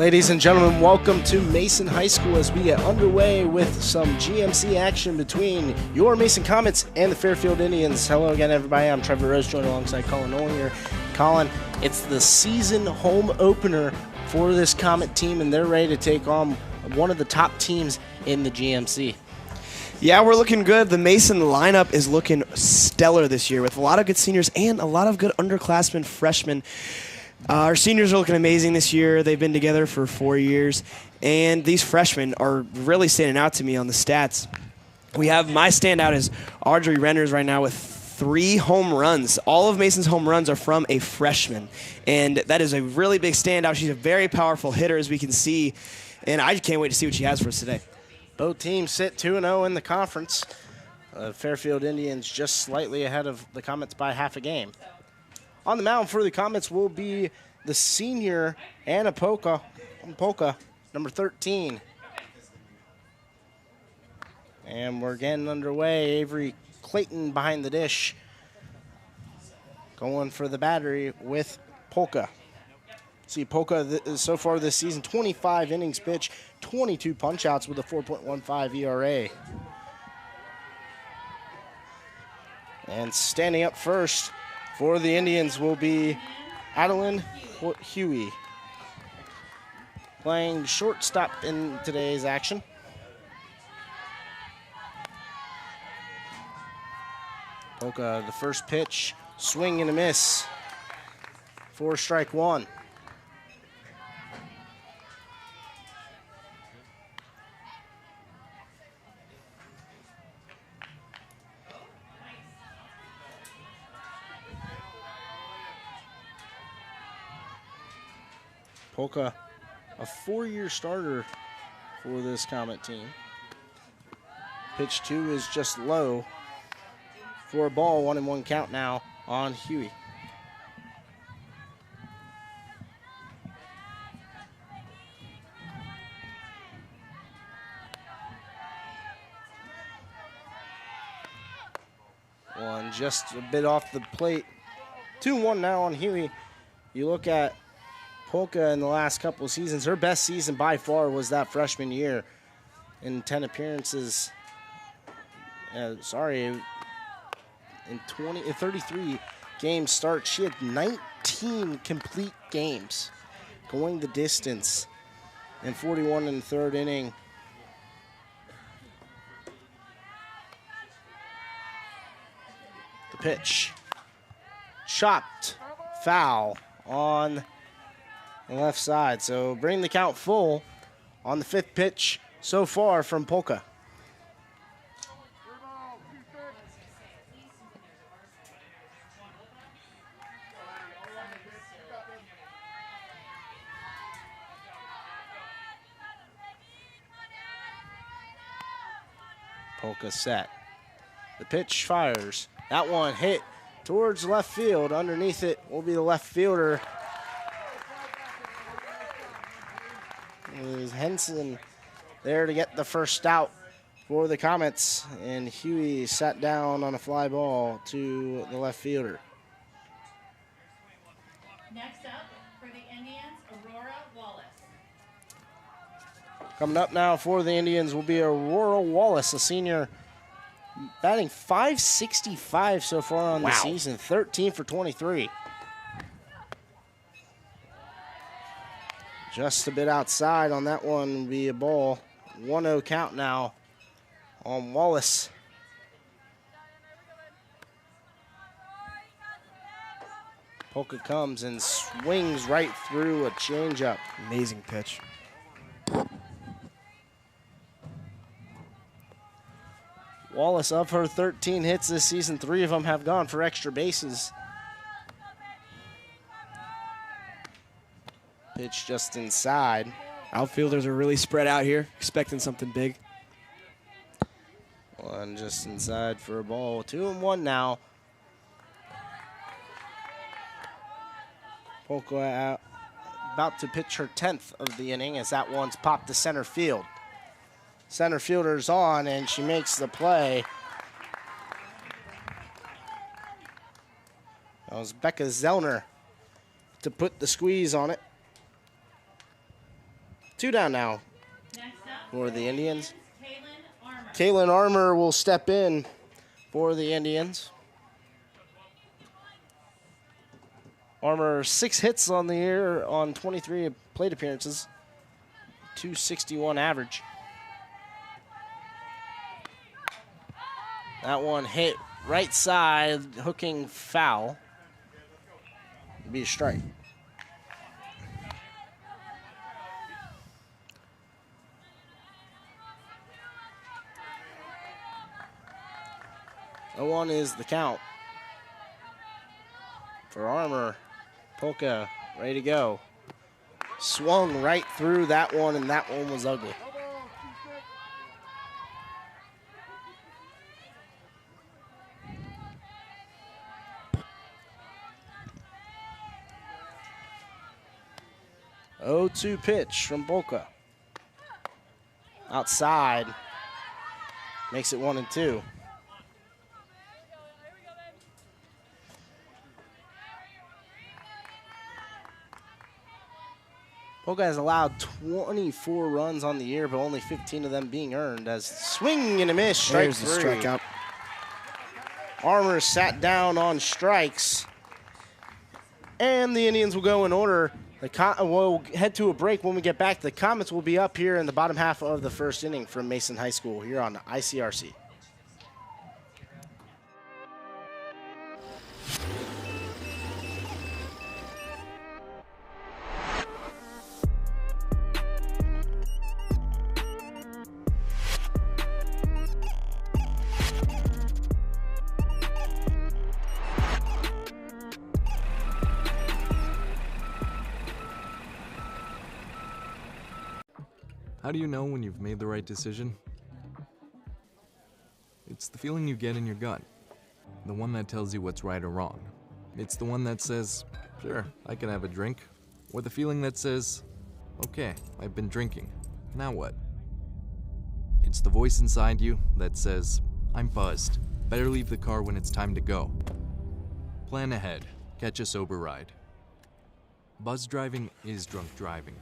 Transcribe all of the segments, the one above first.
Ladies and gentlemen, welcome to Mason High School as we get underway with some GMC action between your Mason Comets and the Fairfield Indians. Hello again, everybody. I'm Trevor Rose, joined alongside Colin Nolan here. Colin, it's the season home opener for this Comet team, and they're ready to take on one of the top teams in the GMC. Yeah, we're looking good. The Mason lineup is looking stellar this year with a lot of good seniors and a lot of good underclassmen, freshmen. Our seniors are looking amazing this year. They've been together for 4 years, and these freshmen are really standing out to me on the stats. We have my standout is Audrey Renners right now with 3 home runs. All of Mason's home runs are from a freshman, and that is a really big standout. She's a very powerful hitter, as we can see, and I can't wait to see what she has for us today. Both teams sit 2-0 in the conference. Fairfield Indians just slightly ahead of the Comets by half a game. On the mound for the Comets will be the senior Anna Polka, number 13. And we're getting underway. Avery Clayton behind the dish, going for the battery with Polka. See, Polka so far this season, 25 innings pitched, 22 punch-outs with a 4.15 ERA. And standing up first for the Indians will be Adeline Huey, playing shortstop in today's action. Polka, the first pitch, swing and a miss for strike one. Polka, a 4-year starter for this Comet team. Pitch 2 is just low for a ball, 1-1 count now on Huey. One just a bit off the plate. 2-1 now on Huey. You look at Polka in the last couple of seasons, her best season by far was that freshman year. In 10 appearances, in 33 game start, she had 19 complete games, going the distance, and 41 in the third inning. The pitch, chopped, foul on the left side. So bring the count full on the 5th pitch so far from Polka. Polka set. The pitch fires. That one hit towards left field. Underneath it will be the left fielder, is Henson, there to get the first out for the Comets, and Huey sat down on a fly ball to the left fielder. Next up for the Indians, Aurora Wallace. Coming up now for the Indians will be Aurora Wallace, a senior, batting .565 so far on the season, 13 for 23. Just a bit outside on that one will be a ball. 1-0 count now on Wallace. Polka comes and swings right through a changeup. Amazing pitch. Wallace, of her 13 hits this season, 3 of them have gone for extra bases. Pitch just inside. Outfielders are really spread out here, expecting something big. One just inside for a ball. 2-1 now. Polka out, about to pitch her 10th of the inning as that one's popped to center field. Center fielder's on, and she makes the play. That was Becca Zellner to put the squeeze on it. 2 down now Next up for the Indians. Kaylin Armour. Kaylin Armour will step in for the Indians. Armour 6 hits on the year on 23 plate appearances. 261 average. That one hit right side, hooking foul. It'd be a strike. The 1 is the count. For Armour, Polka ready to go. Swung right through that one, and that one was ugly. Oh, 2 pitch from Polka. Outside. Makes it 1-2. Polka has allowed 24 runs on the year, but only 15 of them being earned. As swing and a miss, strike There's the 3. strikeout. Armour sat down on strikes. And the Indians will go in order. We'll head to a break. When we get back, the Comets will be up here in the bottom half of the first inning from Mason High School here on ICRC. How do you know when you've made the right decision? It's the feeling you get in your gut. The one that tells you what's right or wrong. It's the one that says, sure, I can have a drink. Or the feeling that says, okay, I've been drinking. Now what? It's the voice inside you that says, I'm buzzed. Better leave the car when it's time to go. Plan ahead. Catch a sober ride. Buzz driving is drunk driving.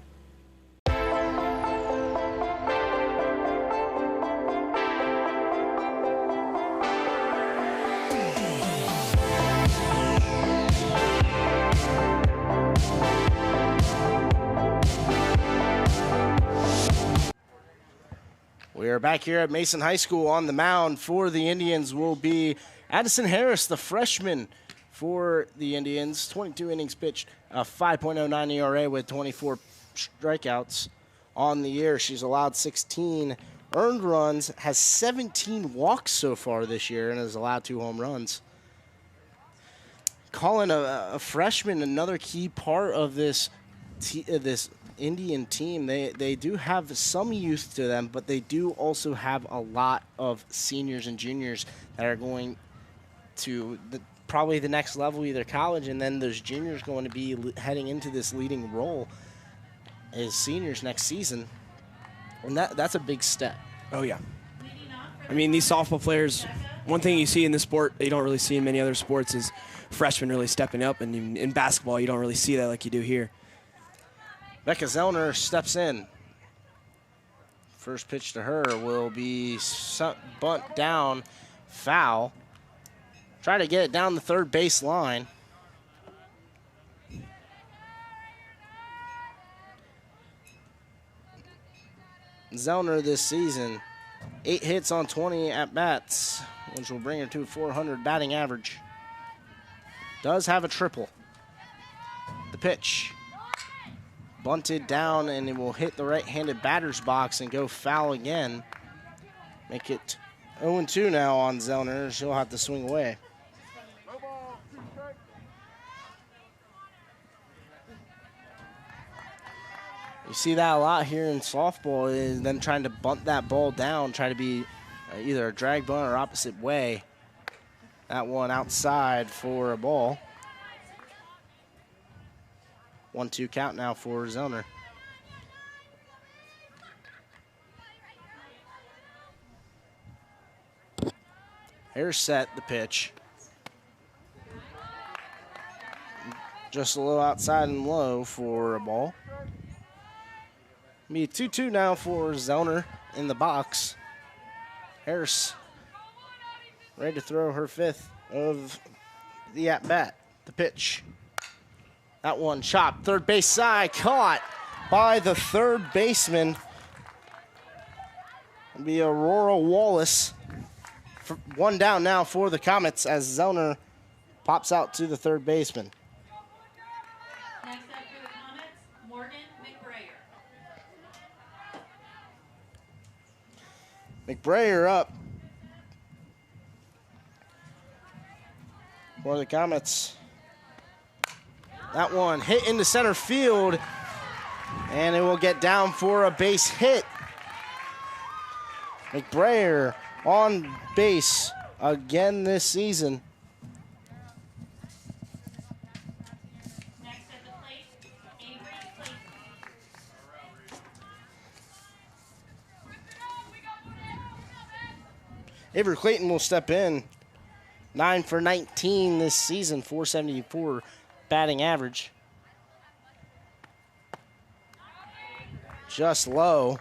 We are back here at Mason High School. On the mound for the Indians will be Addison Harris, the freshman for the Indians. 22 innings pitched, a 5.09 ERA with 24 strikeouts on the year. She's allowed 16 earned runs, has 17 walks so far this year, and has allowed 2 home runs. Calling a freshman another key part of this Indian team. They do have some youth to them, but they do also have a lot of seniors and juniors that are going to probably the next level, either college, and then those juniors going to be heading into this leading role as seniors next season. And that's a big step. Oh, yeah. I mean, these softball players, one thing you see in this sport that you don't really see in many other sports is freshmen really stepping up. And in basketball, you don't really see that like you do here. Becca Zellner steps in. First pitch to her will be bunt down, foul. Try to get it down the third base line. Zellner this season, 8 hits on 20 at-bats, which will bring her to 400 batting average. Does have a triple. The pitch. Bunted down, and it will hit the right-handed batter's box and go foul again. Make it 0-2 now on Zellner. She'll have to swing away. You see that a lot here in softball, is them trying to bunt that ball down, try to be either a drag bunt or opposite way. That one outside for a ball. 1-2 count now for Zellner. Here's set the pitch. Just a little outside and low for a ball. Be 2-2 now for Zellner in the box. Harris ready to throw her 5th of the at-bat. The pitch. That one chopped. Third base side. Caught by the third baseman. It'll be Aurora Wallace. 1 down now for the Comets as Zellner pops out to the third baseman. Next up for the Comets, Morgan McBrayer. McBrayer up for the Comets. That one hit into center field, and it will get down for a base hit. McBrayer on base again this season. Next at the plate, Avery Clayton. Avery Clayton will step in. 9 for 19 this season, 474 batting average. Just low.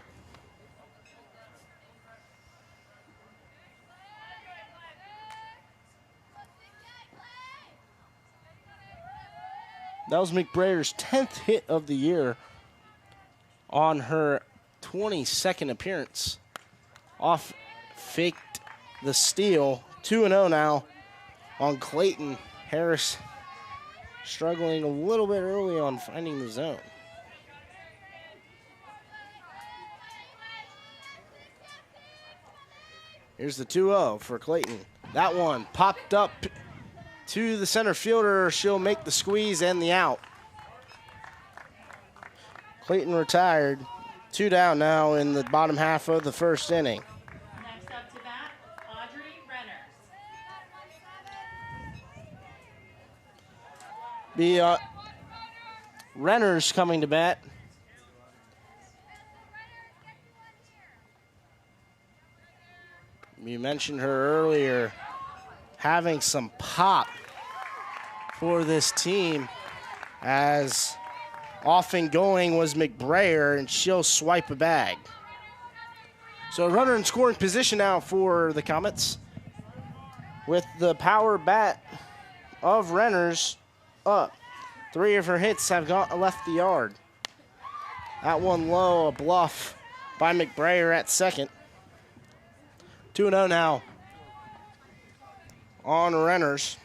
That was McBrayer's 10th hit of the year on her 22nd appearance. Off faked the steal. 2-0 now on Clayton. Harris struggling a little bit early on finding the zone. Here's the 2-0 for Clayton. That one popped up to the center fielder. She'll make the squeeze and the out. Clayton retired. 2 down now in the bottom half of the first inning. Next up to bat, Audrey Renners. Renners coming to bat. You mentioned her earlier, having some pop for this team, as often going was McBrayer, and she'll swipe a bag. So a runner in scoring position now for the Comets, with the power bat of Renners up. 3 of her hits have left the yard. That one low, a bluff by McBrayer at second. 2-0 now on Renners.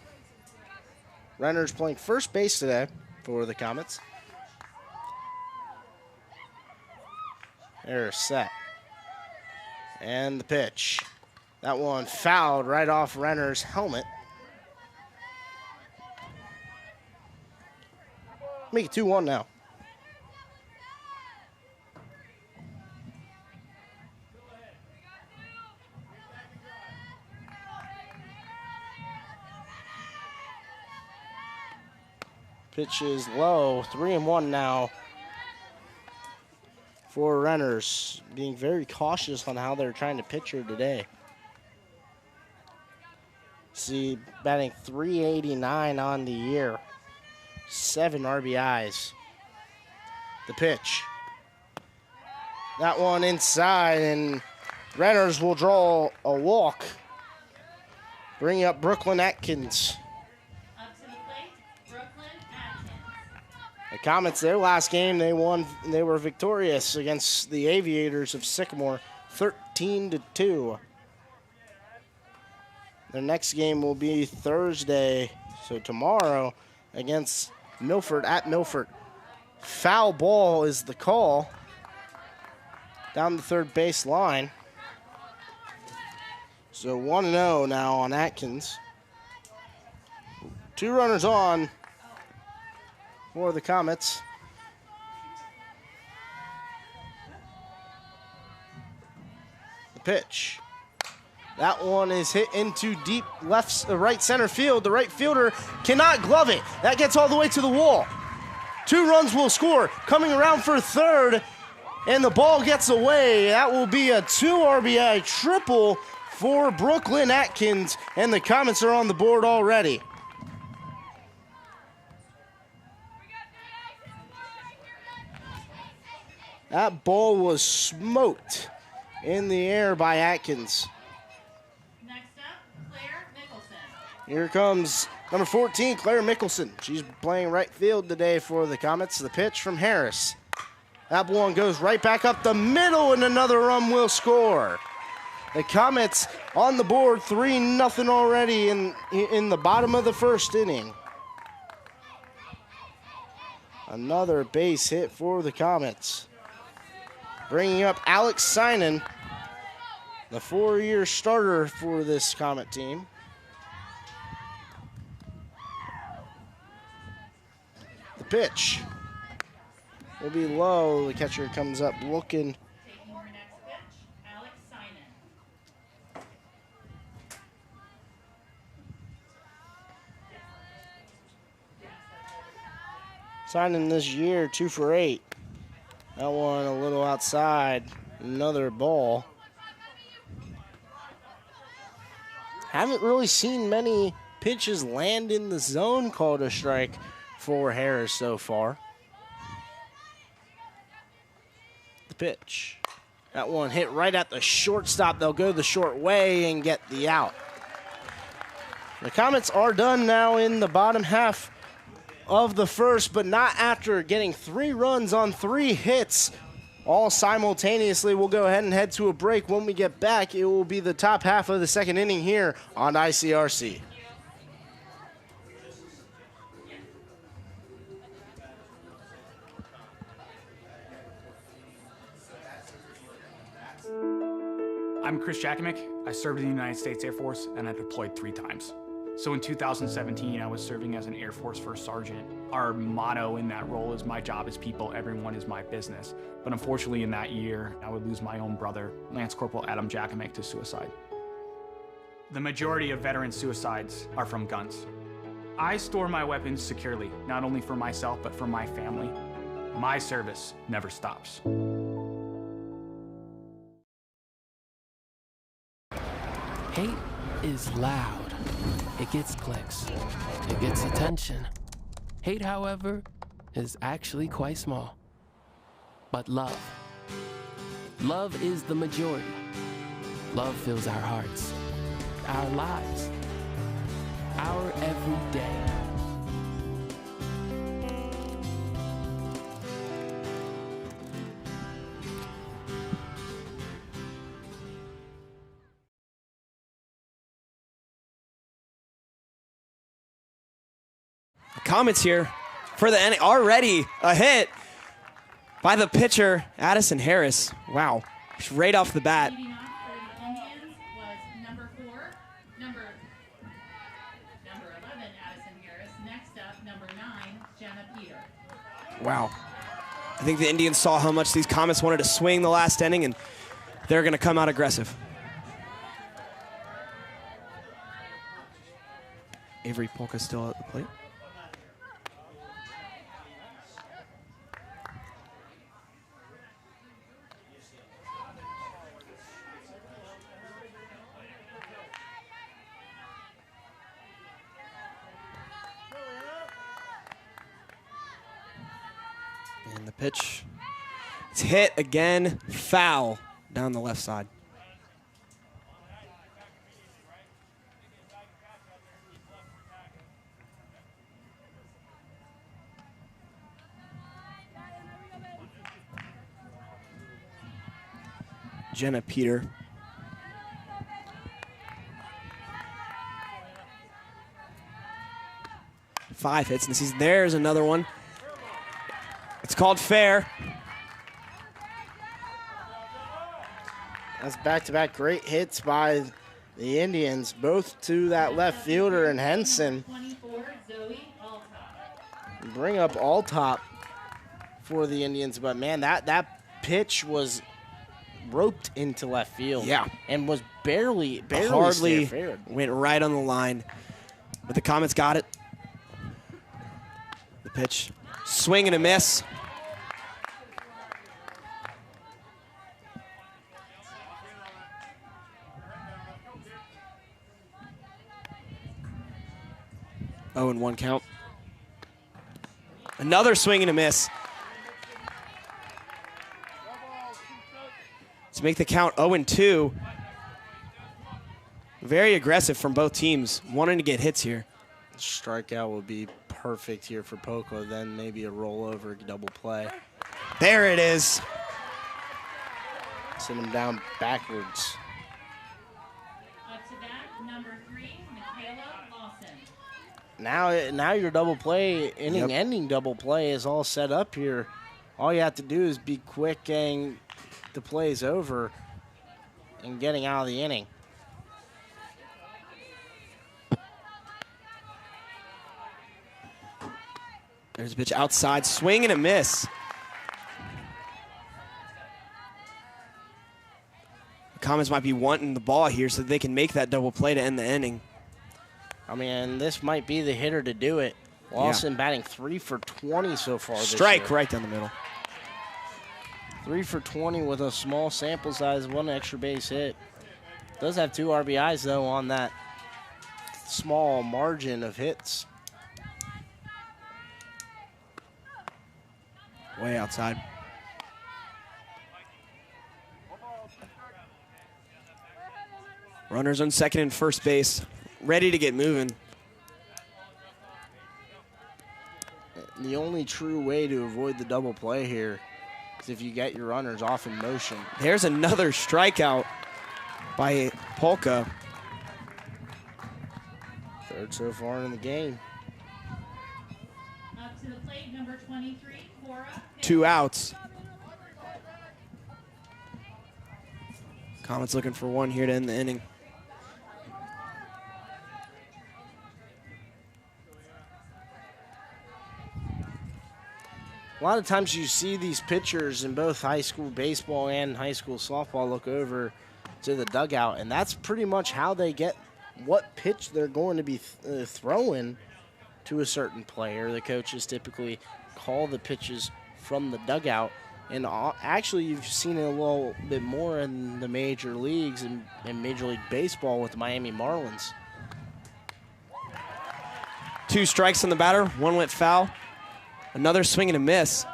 Renners playing first base today for the Comets. They're set. And the pitch. That one fouled right off Renner's helmet. Make it 2-1 now. Pitch is low, 3-1 now for Renners, being very cautious on how they're trying to pitch her today. See, batting .389 on the year, 7 RBIs. The pitch. That one inside, and Renners will draw a walk, bringing up Brooklyn Atkins. The Comets, their last game, they won. They were victorious against the Aviators of Sycamore, 13-2. Their next game will be Thursday, so tomorrow, against Milford at Milford. Foul ball is the call down the third base line. So 1-0 now on Atkins. 2 runners on for the Comets. The pitch. That one is hit into deep right center field. The right fielder cannot glove it. That gets all the way to the wall. 2 runs will score. Coming around for third, and the ball gets away. That will be a 2 RBI triple for Brooklyn Atkins, and the Comets are on the board already. That ball was smoked in the air by Atkins. Next up, Claire Mickelson. Here comes number 14, Claire Mickelson. She's playing right field today for the Comets. The pitch from Harris. That one goes right back up the middle, and another run will score. The Comets on the board, 3-0 already in the bottom of the first inning. Another base hit for the Comets. Bringing up Alex Sinan, the 4-year starter for this Comet team. The pitch will be low. The catcher comes up looking. Taking her next pitch, Alex Sinan. Sinan this year, 2 for 8. That one a little outside. Another ball. Haven't really seen many pitches land in the zone called a strike for Harris so far. The pitch. That one hit right at the shortstop. They'll go the short way and get the out. The Comets are done now in the bottom half of the first, but not after getting 3 runs on 3 hits all simultaneously. We'll go ahead and head to a break. When we get back, it will be the top half of the second inning here on ICRC. I'm Chris Jakimick. I served in the United States Air Force and I deployed 3 times. So in 2017, I was serving as an Air Force First Sergeant. Our motto in that role is, my job is people, everyone is my business. But unfortunately in that year, I would lose my own brother, Lance Corporal Adam Jakimick, to suicide. The majority of veteran suicides are from guns. I store my weapons securely, not only for myself, but for my family. My service never stops. Hate is loud. It gets clicks. It gets attention. Hate, however, is actually quite small. But love. Love is the majority. Love fills our hearts, our lives, our everyday. Comets here for the end. Already a hit by the pitcher, Addison Harris. Wow, right off the bat. Leading off for the Indians was number 11, Addison Harris. Next up, number 9, Jenna Peter. Wow. I think the Indians saw how much these Comets wanted to swing the last inning, and they're going to come out aggressive. Avery Polka still at the plate. And the pitch, it's hit again, foul down the left side. Jenna Peter. Five hits in the season. There's another one. It's called fair. That's back-to-back great hits by the Indians, both to that left fielder and Henson. 24, Zoe Alcott. Bring up Alltop for the Indians, but man, that pitch was roped into left field. Yeah. And was barely Hardly fair. went right on the line. But the Comets got it. The pitch, swing and a miss. Oh, and 1 count. Another swing and a miss. to make the count 0-2. Very aggressive from both teams, wanting to get hits here. Strikeout would be perfect here for Poco, then maybe a rollover double play. There it is. Send him down backwards. Up to bat, number 3, Michaela Lawson. Now your double play, inning-ending double play is all set up here. All you have to do is be quick getting the plays over and getting out of the inning. There's a pitch outside, swing and a miss. The Comets might be wanting the ball here so that they can make that double play to end the inning. I mean, this might be the hitter to do it. Lawson batting 3 for 20 so far this Strike year. right down the middle. 3 for 20 with a small sample size, 1 extra base hit. Does have 2 RBIs, though, on that small margin of hits. Way outside. Runners on second and first base, ready to get moving. The only true way to avoid the double play here is if you get your runners off in motion. There's another strikeout by Polka. Third so far in the game. Up to the plate, number 23, Cora. 2 outs. Comets looking for 1 here to end the inning. A lot of times you see these pitchers in both high school baseball and high school softball look over to the dugout, and that's pretty much how they get what pitch they're going to be throwing to a certain player. The coaches typically call the pitches from the dugout, and actually you've seen it a little bit more in the major leagues and Major League Baseball with the Miami Marlins. 2 strikes on the batter, 1 went foul. Another swing and a miss.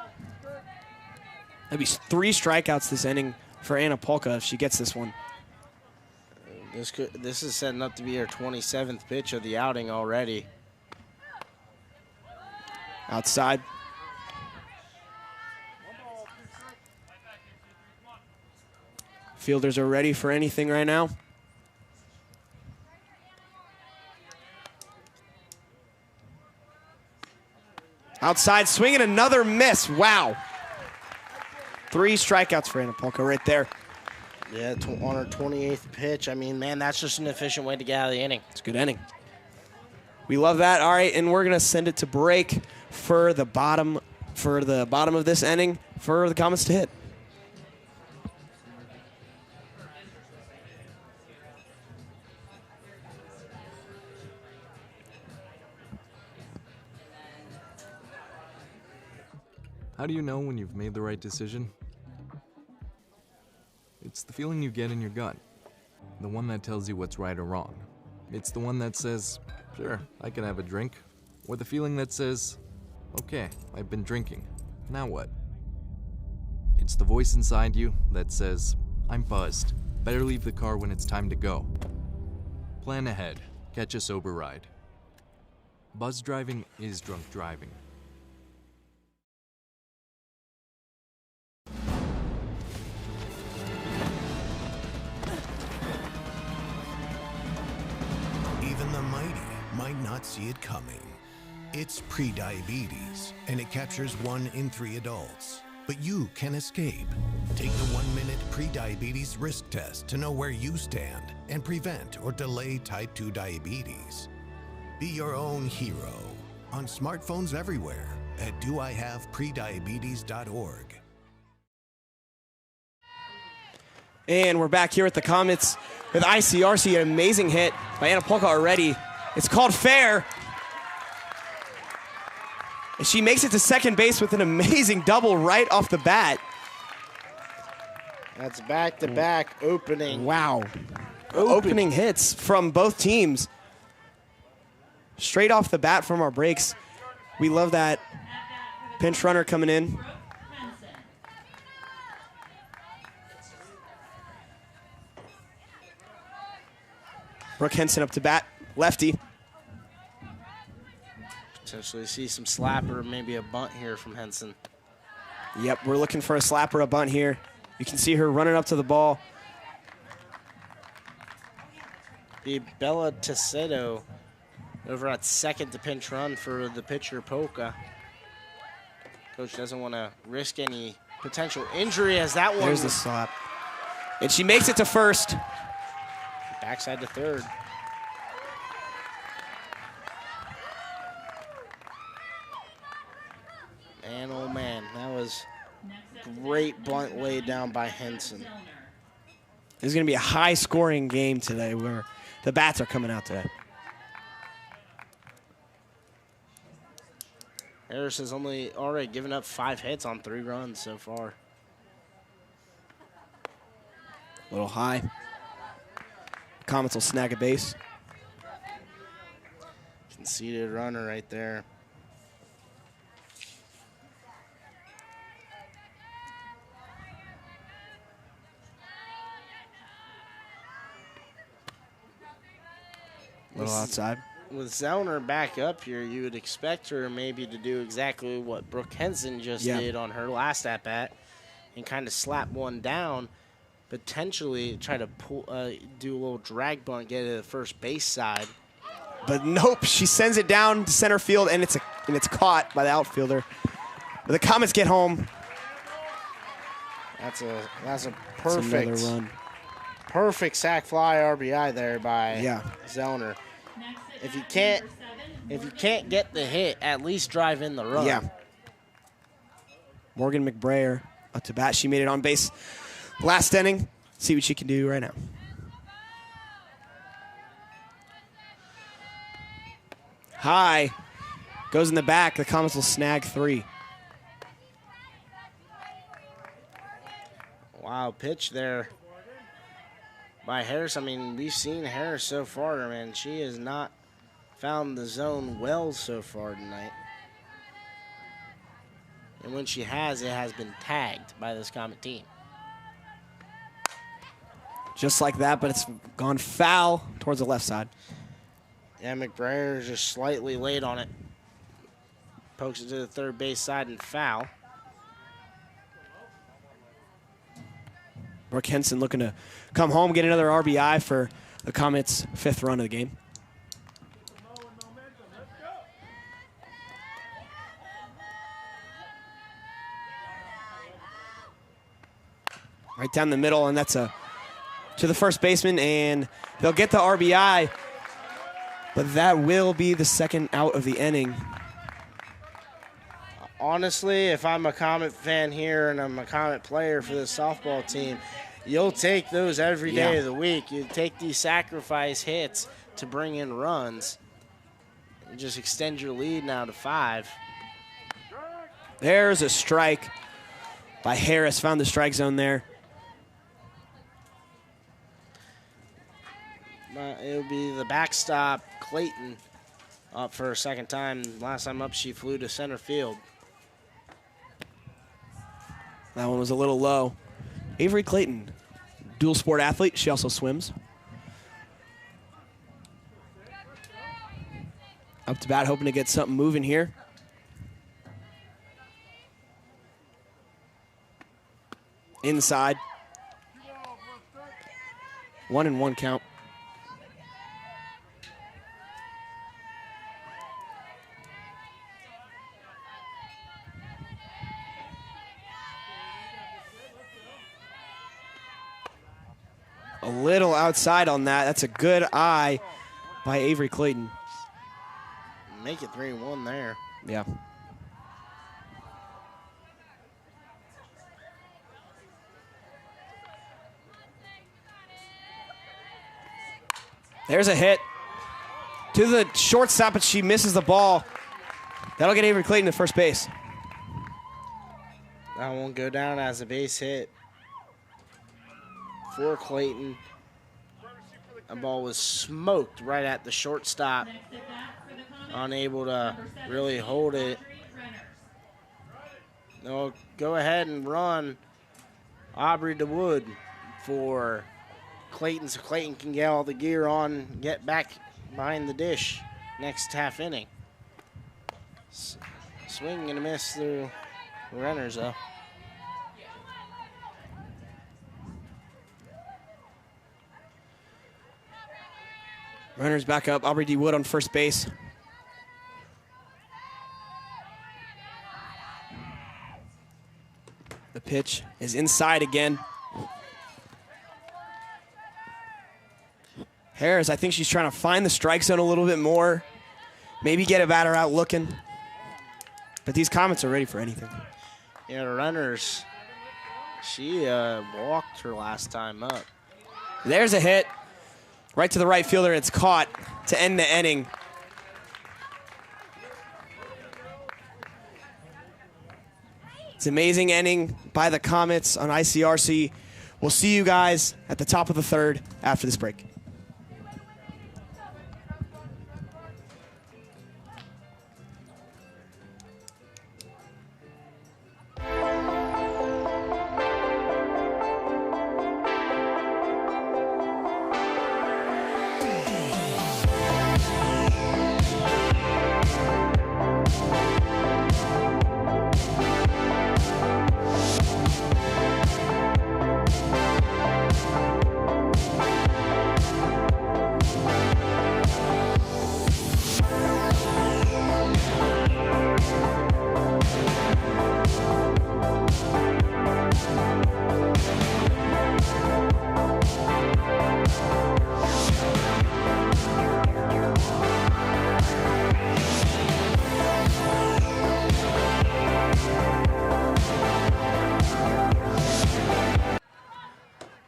That'd be 3 strikeouts this inning for Anna Polka if she gets this one. This is setting up to be her 27th pitch of the outing already. Outside. Fielders are ready for anything right now. Outside swing and another miss. Wow. 3 strikeouts for Anna Polka right there. Yeah, on her 28th pitch. I mean, man, that's just an efficient way to get out of the inning. It's a good inning. We love that. All right, and we're going to send it to break for the bottom of this inning for the Comets to hit. How do you know when you've made the right decision? It's the feeling you get in your gut. The one that tells you what's right or wrong. It's the one that says, sure, I can have a drink. Or the feeling that says, okay, I've been drinking. Now what? It's the voice inside you that says, I'm buzzed. Better leave the car when it's time to go. Plan ahead. Catch a sober ride. Buzz driving is drunk driving. Even the mighty might not see it coming. It's prediabetes, and it captures 1 in 3 adults. But you can escape. Take the 1-minute prediabetes risk test to know where you stand and prevent or delay type 2 diabetes. Be your own hero on smartphones everywhere at doihaveprediabetes.org. And we're back here at the Comets with ICRC, an amazing hit by Anna Polka already. It's called fair. And she makes it to second base with an amazing double right off the bat. That's back-to-back opening. Wow. Opening hits from both teams. Straight off the bat from our breaks. We love that pinch runner coming in. Brooke Henson up to bat, lefty. Potentially see some slap or maybe a bunt here from Henson. Yep, we're looking for a slap or a bunt here. You can see her running up to the ball. Be Bella Tecedo over at second to pinch run for the pitcher, Polka. Coach doesn't want to risk any potential injury as that one. There's the slap. And she makes it to first. Backside to third. Man, oh man, that was great bunt laid down by Henson. This is going to be a high-scoring game today where the bats are coming out today. Harris has already given up 5 hits on 3 runs so far. A little high. Comets will snag a base. Conceded runner right there. A little outside. With Zellner back up here, you would expect her maybe to do exactly what Brooke Henson just did on her last at-bat and kind of slap one down, potentially try to pull, do a little drag bunt, get it to the first base side. But nope, she sends it down to center field, and it's caught by the outfielder. But the Comets get home. That's a perfect, That's another run. Perfect sac fly RBI there by Zellner. If you can't get the hit, at least drive in the run. Yeah. Morgan McBrayer up to bat. She made it on base last inning. See what she can do right now. High. Goes in the back. The Comets will snag 3. Wow, pitch there by Harris. I mean, we've seen Harris so far, man. She has not found the zone well so far tonight. And when she has, it has been tagged by this Comet team. Just like that, but it's gone foul towards the left side. Yeah, McBrayer is just slightly late on it. Pokes it to the third base side and foul. Brooke Henson looking to come home, get another RBI for the Comets' 5th run of the game. Right down the middle, and that's to the first baseman, and they'll get the RBI, but that will be the second out of the inning. Honestly, if I'm a Comet fan here and I'm a Comet player for this softball team, you'll take those every day of the week. You take these sacrifice hits to bring in runs. You just extend your lead now to 5. There's a strike by Harris. Found the strike zone there. It'll be the backstop, Clayton, up for a second time. Last time up, she flew to center field. That one was a little low. Avery Clayton, dual sport athlete. She also swims. Up to bat, hoping to get something moving here. Inside. 1-1 count. A little outside on that. That's a good eye by Avery Clayton. Make it 3-1 there. Yeah. There's a hit to the shortstop, but she misses the ball. That'll get Avery Clayton to first base. That won't go down as a base hit for Clayton. The ball was smoked right at the shortstop. Unable to really hold it. They'll go ahead and run Aubrey DeWood for Clayton so Clayton can get all the gear on, get back behind the dish next half inning. Swing and a miss through the runners, though. Runners back up. Aubrey D. Wood on first base. The pitch is inside again. Harris, I think she's trying to find the strike zone a little bit more. Maybe get a batter out looking. But these Comets are ready for anything. Yeah, the runners, she walked her last time up. There's a hit. Right to the right fielder. It's caught to end the inning. It's an amazing inning by the Comets on ICRC. We'll see you guys at the top of the third after this break.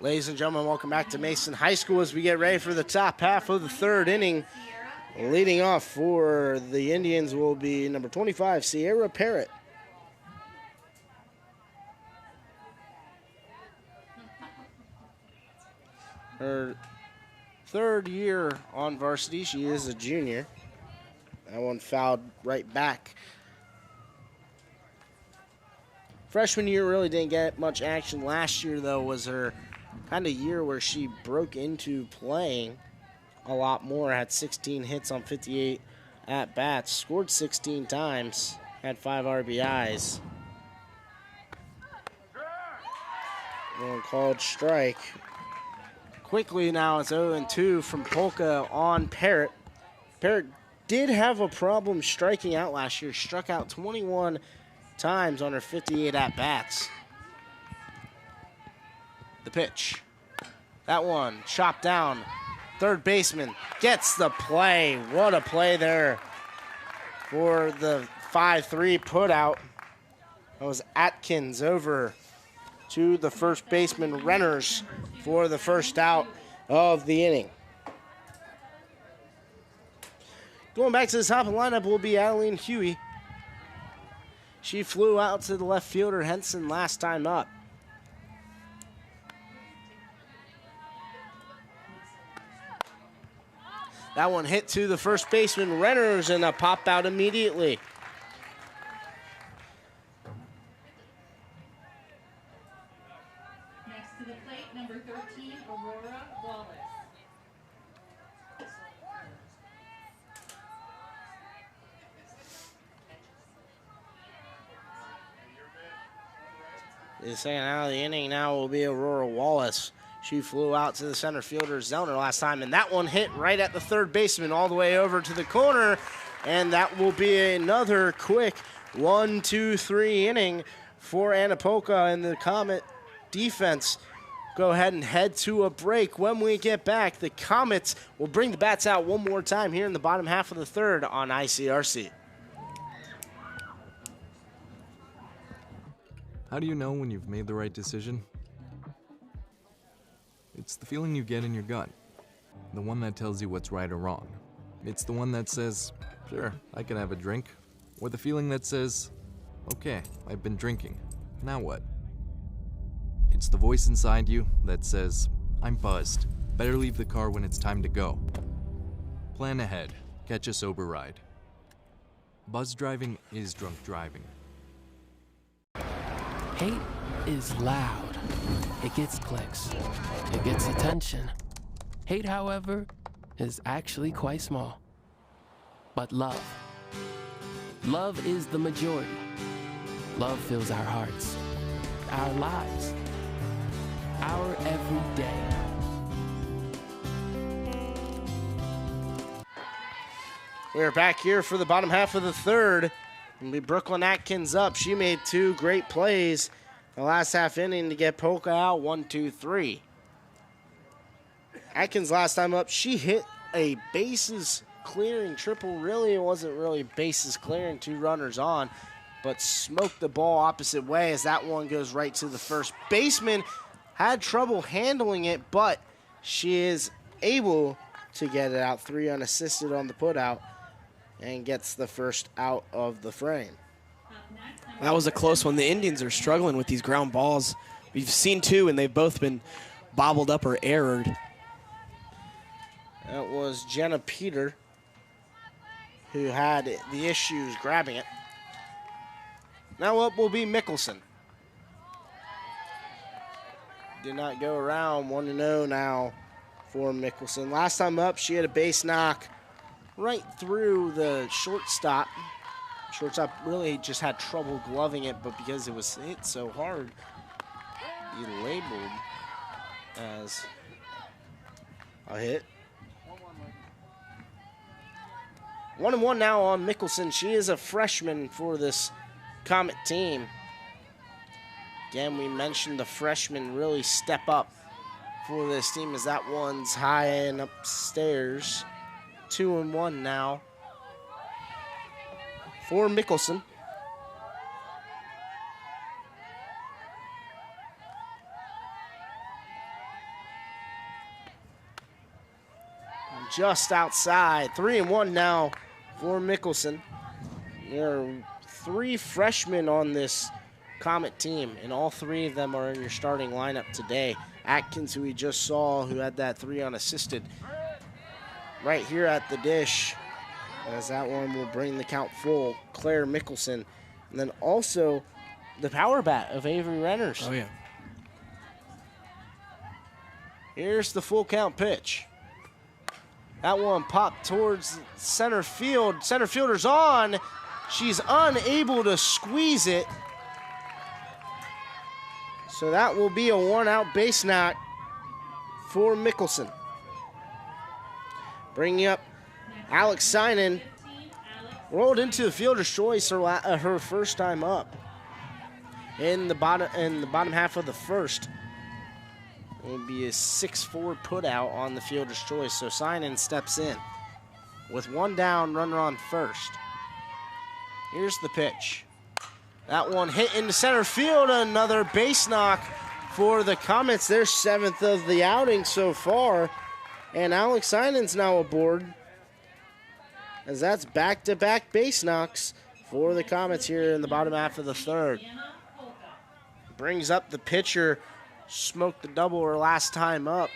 Ladies and gentlemen, welcome back to Mason High School as we get ready for the top half of the third inning. Leading off for the Indians will be number 25, Sierra Parrott. Her third year on varsity, she is a junior. That one fouled right back. Freshman year really didn't get much action. Last year, though, was her kind of year where she broke into playing a lot more. Had 16 hits on 58 at-bats. Scored 16 times. Had 5 RBIs. One called strike. Quickly now it's 0-2 from Polka on Parrott. Parrott did have a problem striking out last year. Struck out 21 times on her 58 at-bats. The pitch. That one chopped down. Third baseman gets the play. What a play there for the 5-3 put out. That was Atkins over to the first baseman Renners for the first out of the inning. Going back to the top of the lineup will be Adeline Huey. She flew out to the left fielder Henson last time up. That one hit to the first baseman Renners and a pop out immediately. Next to the plate, number 13, Aurora Wallace. The second out of the inning now will be Aurora Wallace. She flew out to the center fielder Zellner last time, and that one hit right at the third baseman all the way over to the corner, and that will be another quick 1-2-3 inning for Anapoka and the Comet defense. Go ahead and head to a break. When we get back, the Comets will bring the bats out one more time here in the bottom half of the third on ICRC. How do you know when you've made the right decision? It's the feeling you get in your gut. The one that tells you what's right or wrong. It's the one that says, sure, I can have a drink. Or the feeling that says, okay, I've been drinking. Now what? It's the voice inside you that says, I'm buzzed. Better leave the car when it's time to go. Plan ahead. Catch a sober ride. Buzz driving is drunk driving. Hate is loud. It gets clicks. It gets attention. Hate, however, is actually quite small. But love. Love is the majority. Love fills our hearts, our lives, our every day. We're back here for the bottom half of the third. It'll be Brooklyn Atkins up. She made 2 great plays the last half inning to get Polka out 1-2-3. Atkins last time up, she hit a bases clearing triple. Really, it wasn't really bases clearing, 2 runners on, but smoked the ball opposite way as that one goes right to the first baseman. Had trouble handling it, but she is able to get it out, 3 unassisted on the putout, and gets the first out of the frame. That was a close one. The Indians are struggling with these ground balls. We've seen 2, and they've both been bobbled up or errored. That was Jenna Peter who had the issues grabbing it. Now up will be Mickelson. Did not go around, 1-0 now for Mickelson. Last time up, she had a base knock right through the shortstop. Shortstop really just had trouble gloving it, but because it was hit so hard, he labeled as a hit. 1-1 now on Mickelson. She is a freshman for this Comet team. Again, we mentioned the freshmen really step up for this team as that one's high and upstairs. 2-1 now for Mickelson. Just outside. 3-1 now for Mickelson. There are 3 freshmen on this Comet team, and all 3 of them are in your starting lineup today. Atkins, who we just saw, who had that 3 unassisted, right here at the dish, as that one will bring the count full. Claire Mickelson, and then also the power bat of Avery Renners. Oh, yeah. Here's the full count pitch. That one popped towards center field. Center fielder's on. She's unable to squeeze it. So that will be a 1-out base knock for Mickelson. Bringing up Alex Synan. Rolled into the fielder's choice her first time up in the bottom half of the first. It will be a 6-4 put out on the fielder's choice. So Synan steps in with 1 down, runner on first. Here's the pitch. That one hit into center field. Another base knock for the Comets. Their 7th of the outing so far. And Alex Synan's now aboard, as that's back-to-back base knocks for the Comets here in the bottom half of the third. Brings up the pitcher. Smoked the double her last time up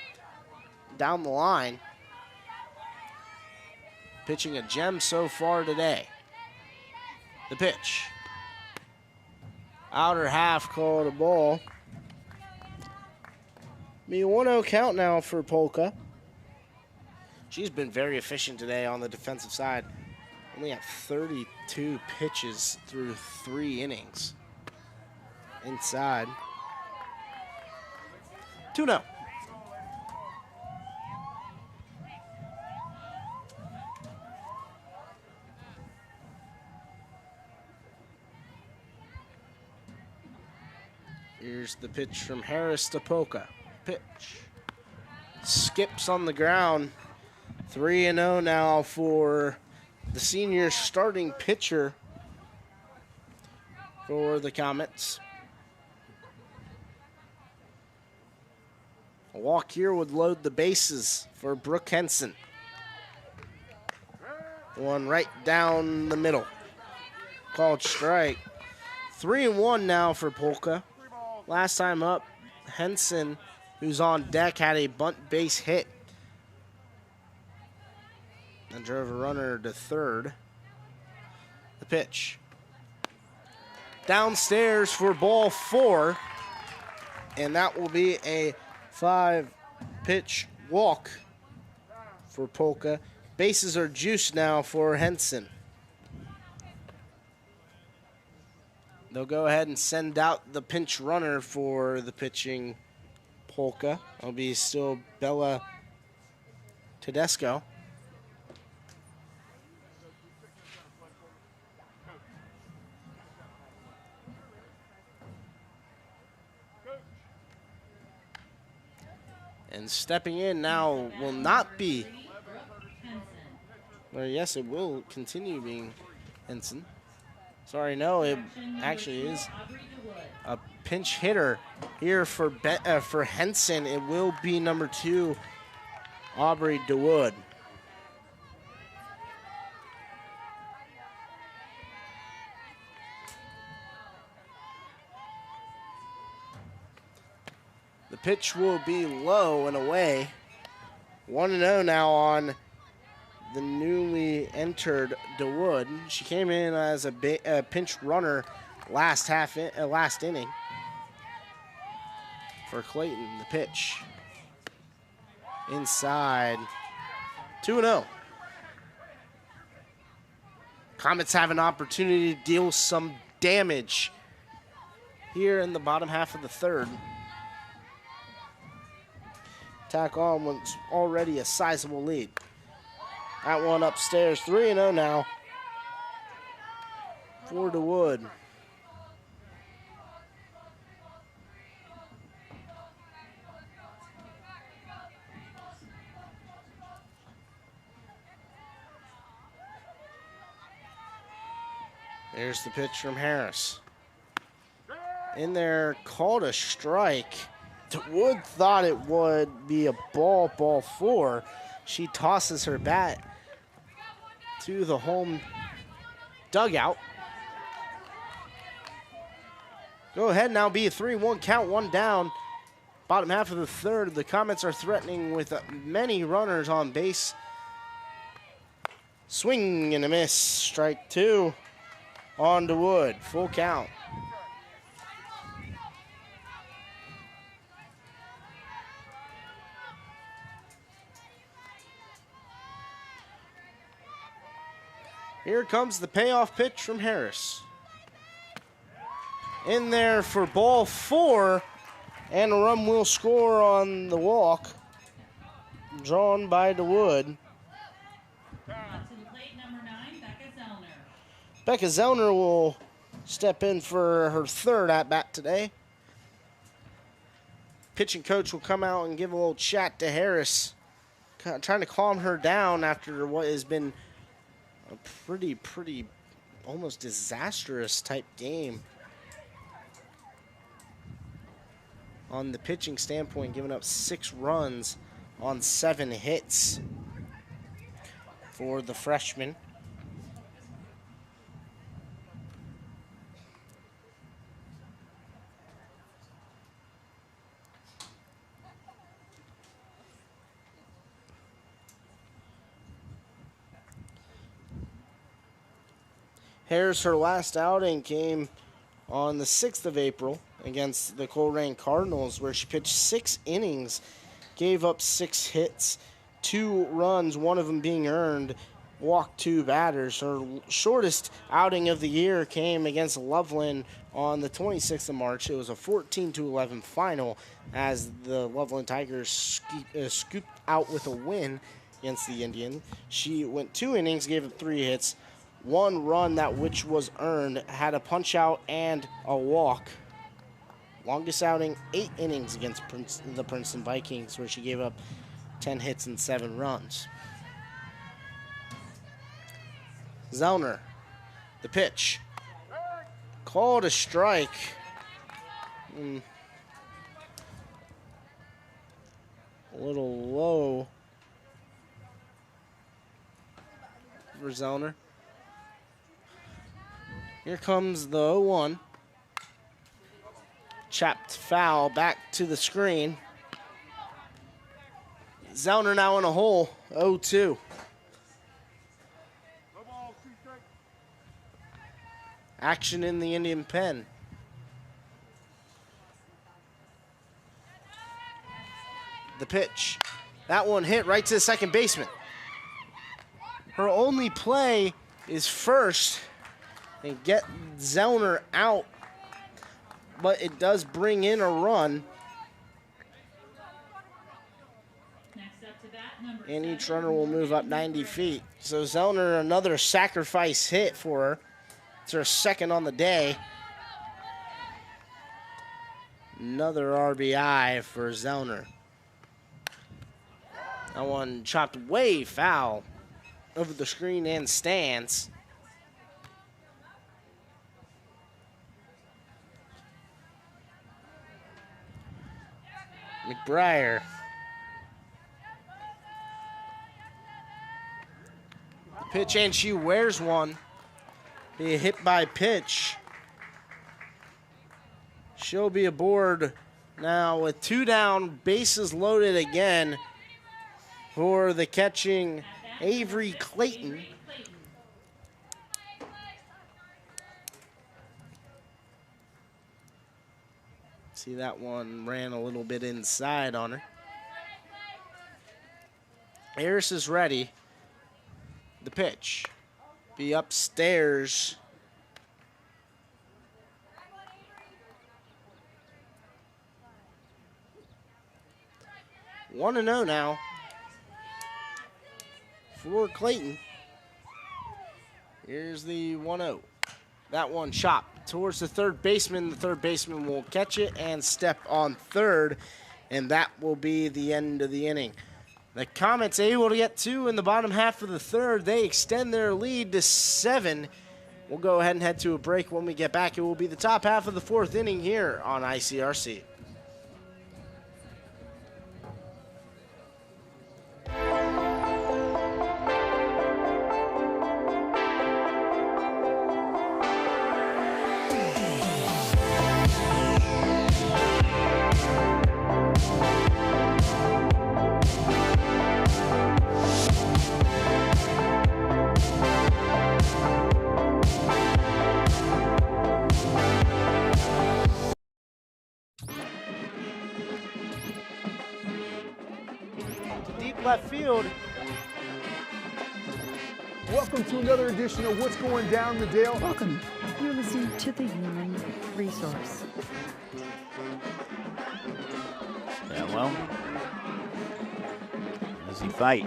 down the line. Pitching a gem so far today. The pitch. Outer half called a ball. Be a 1-0 count now for Polka. She's been very efficient today on the defensive side. Only at 32 pitches through 3 innings. Inside. 2-0. Here's the pitch from Harris to Polka. Pitch. Skips on the ground. 3-0 now for the senior starting pitcher for the Comets. A walk here would load the bases for Brooke Henson. One right down the middle. Called strike. 3-1 now for Polka. Last time up, Henson, who's on deck, had a bunt base hit and drove a runner to third. The pitch. Downstairs for ball 4. and that will be a 5-pitch walk for Polka. Bases are juiced now for Henson. They'll go ahead and send out the pinch runner for the pitching Polka. It'll be still Bella Tedesco. And stepping in now will not be, or yes, it will continue being Henson. Sorry, no, it actually is a pinch hitter here for Henson. It will be number 2, Aubrey DeWood. The pitch will be low and away. 1-0 now on the newly entered DeWood. She came in as a pinch runner last inning for Clayton. The pitch inside, 2-0. Comets have an opportunity to deal some damage here in the bottom half of the third. Tack on what's already a sizable lead. That one upstairs, 3-0 now for DeWood. There's the pitch from Harris. In there, called a strike. DeWood thought it would be a ball 4. She tosses her bat to the home dugout. Go ahead now, be a 3-1 count, 1 down. Bottom half of the third, the Comets are threatening with many runners on base. Swing and a miss, strike 2 on DeWood, full count. Here comes the payoff pitch from Harris. In there for ball 4, and a run will score on the walk, drawn by DeWood. To the plate, number 9, Becca Zellner. Becca Zellner will step in for her 3rd at-bat today. Pitching coach will come out and give a little chat to Harris, trying to calm her down after what has been a pretty almost disastrous type game on the pitching standpoint, giving up 6 runs on 7 hits for the freshman. Harris, her last outing came on the 6th of April against the Coleraine Cardinals, where she pitched 6 innings, gave up 6 hits, 2 runs, one of them being earned, walked 2 batters. Her shortest outing of the year came against Loveland on the 26th of March. It was a 14-11 final as the Loveland Tigers scooped out with a win against the Indian. She went 2 innings, gave up 3 hits, 1 run that which was earned, had a punch out and a walk. Longest outing, 8 innings against the Princeton Vikings, where she gave up 10 hits and 7 runs. Zellner, the pitch. Called a strike. A little low for Zellner. Here comes the 0-1. Chapped foul back to the screen. Zellner now in a hole, 0-2. Action in the Indian pen. The pitch. That one hit right to the second baseman. Her only play is first and get Zellner out, but it does bring in a run. And each runner will move up 90 feet. So Zellner, another sacrifice hit for her. It's her second on the day. Another RBI for Zellner. That one chopped way foul over the screen and stands. McBriar. Pitch, and she wears one. Be hit by pitch. She'll be aboard now with 2 down, bases loaded again for the catching Avery Clayton. See, that one ran a little bit inside on her. Harris is ready. The pitch. Be upstairs. One and 0 now for Clayton. Here's the 1-0. That one chopped towards the third baseman. The third baseman will catch it and step on third, and that will be the end of the inning. The Comets able to get 2 in the bottom half of the third. They extend their lead to 7. We'll go ahead and head to a break. When we get back, it will be the top half of the 4th inning here on ICRC. Left field. Welcome to another edition of What's Going Down the Dale. Welcome. You're listening to the Human Resource. Yeah, well, does he fight?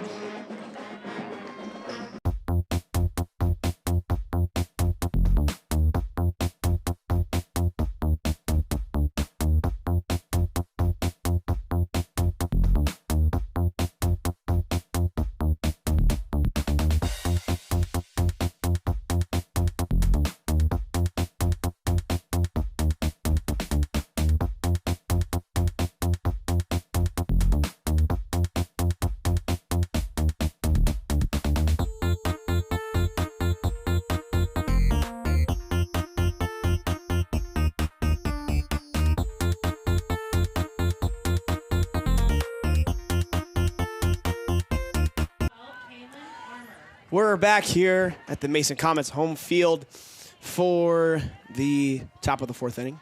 We're back here at the Mason Comets home field for the top of the 4th inning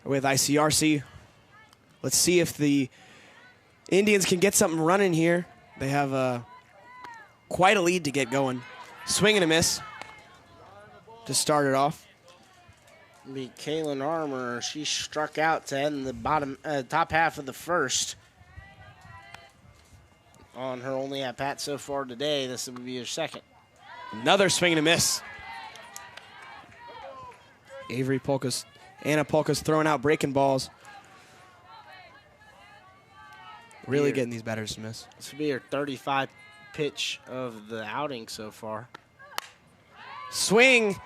with ICRC. Let's see if the Indians can get something running here. They have quite a lead to get going. Swing and a miss to start it off. Be Kaylin Armour. She struck out to end the top half of the 1st. On her only at bat so far today, this would be her 2nd. Another swing and a miss. Anna Polka's throwing out breaking balls. Really getting these batters to miss. This would be her 35 pitch of the outing so far. Swing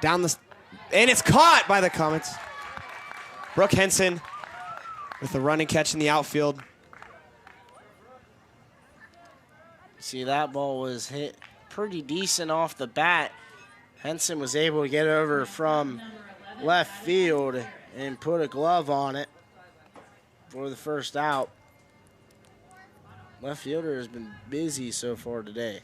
down the, and it's caught by the Comets. Brooke Henson with the run and catch in the outfield. See, that ball was hit pretty decent off the bat. Henson was able to get over from left field and put a glove on it for the first out. Left fielder has been busy so far today.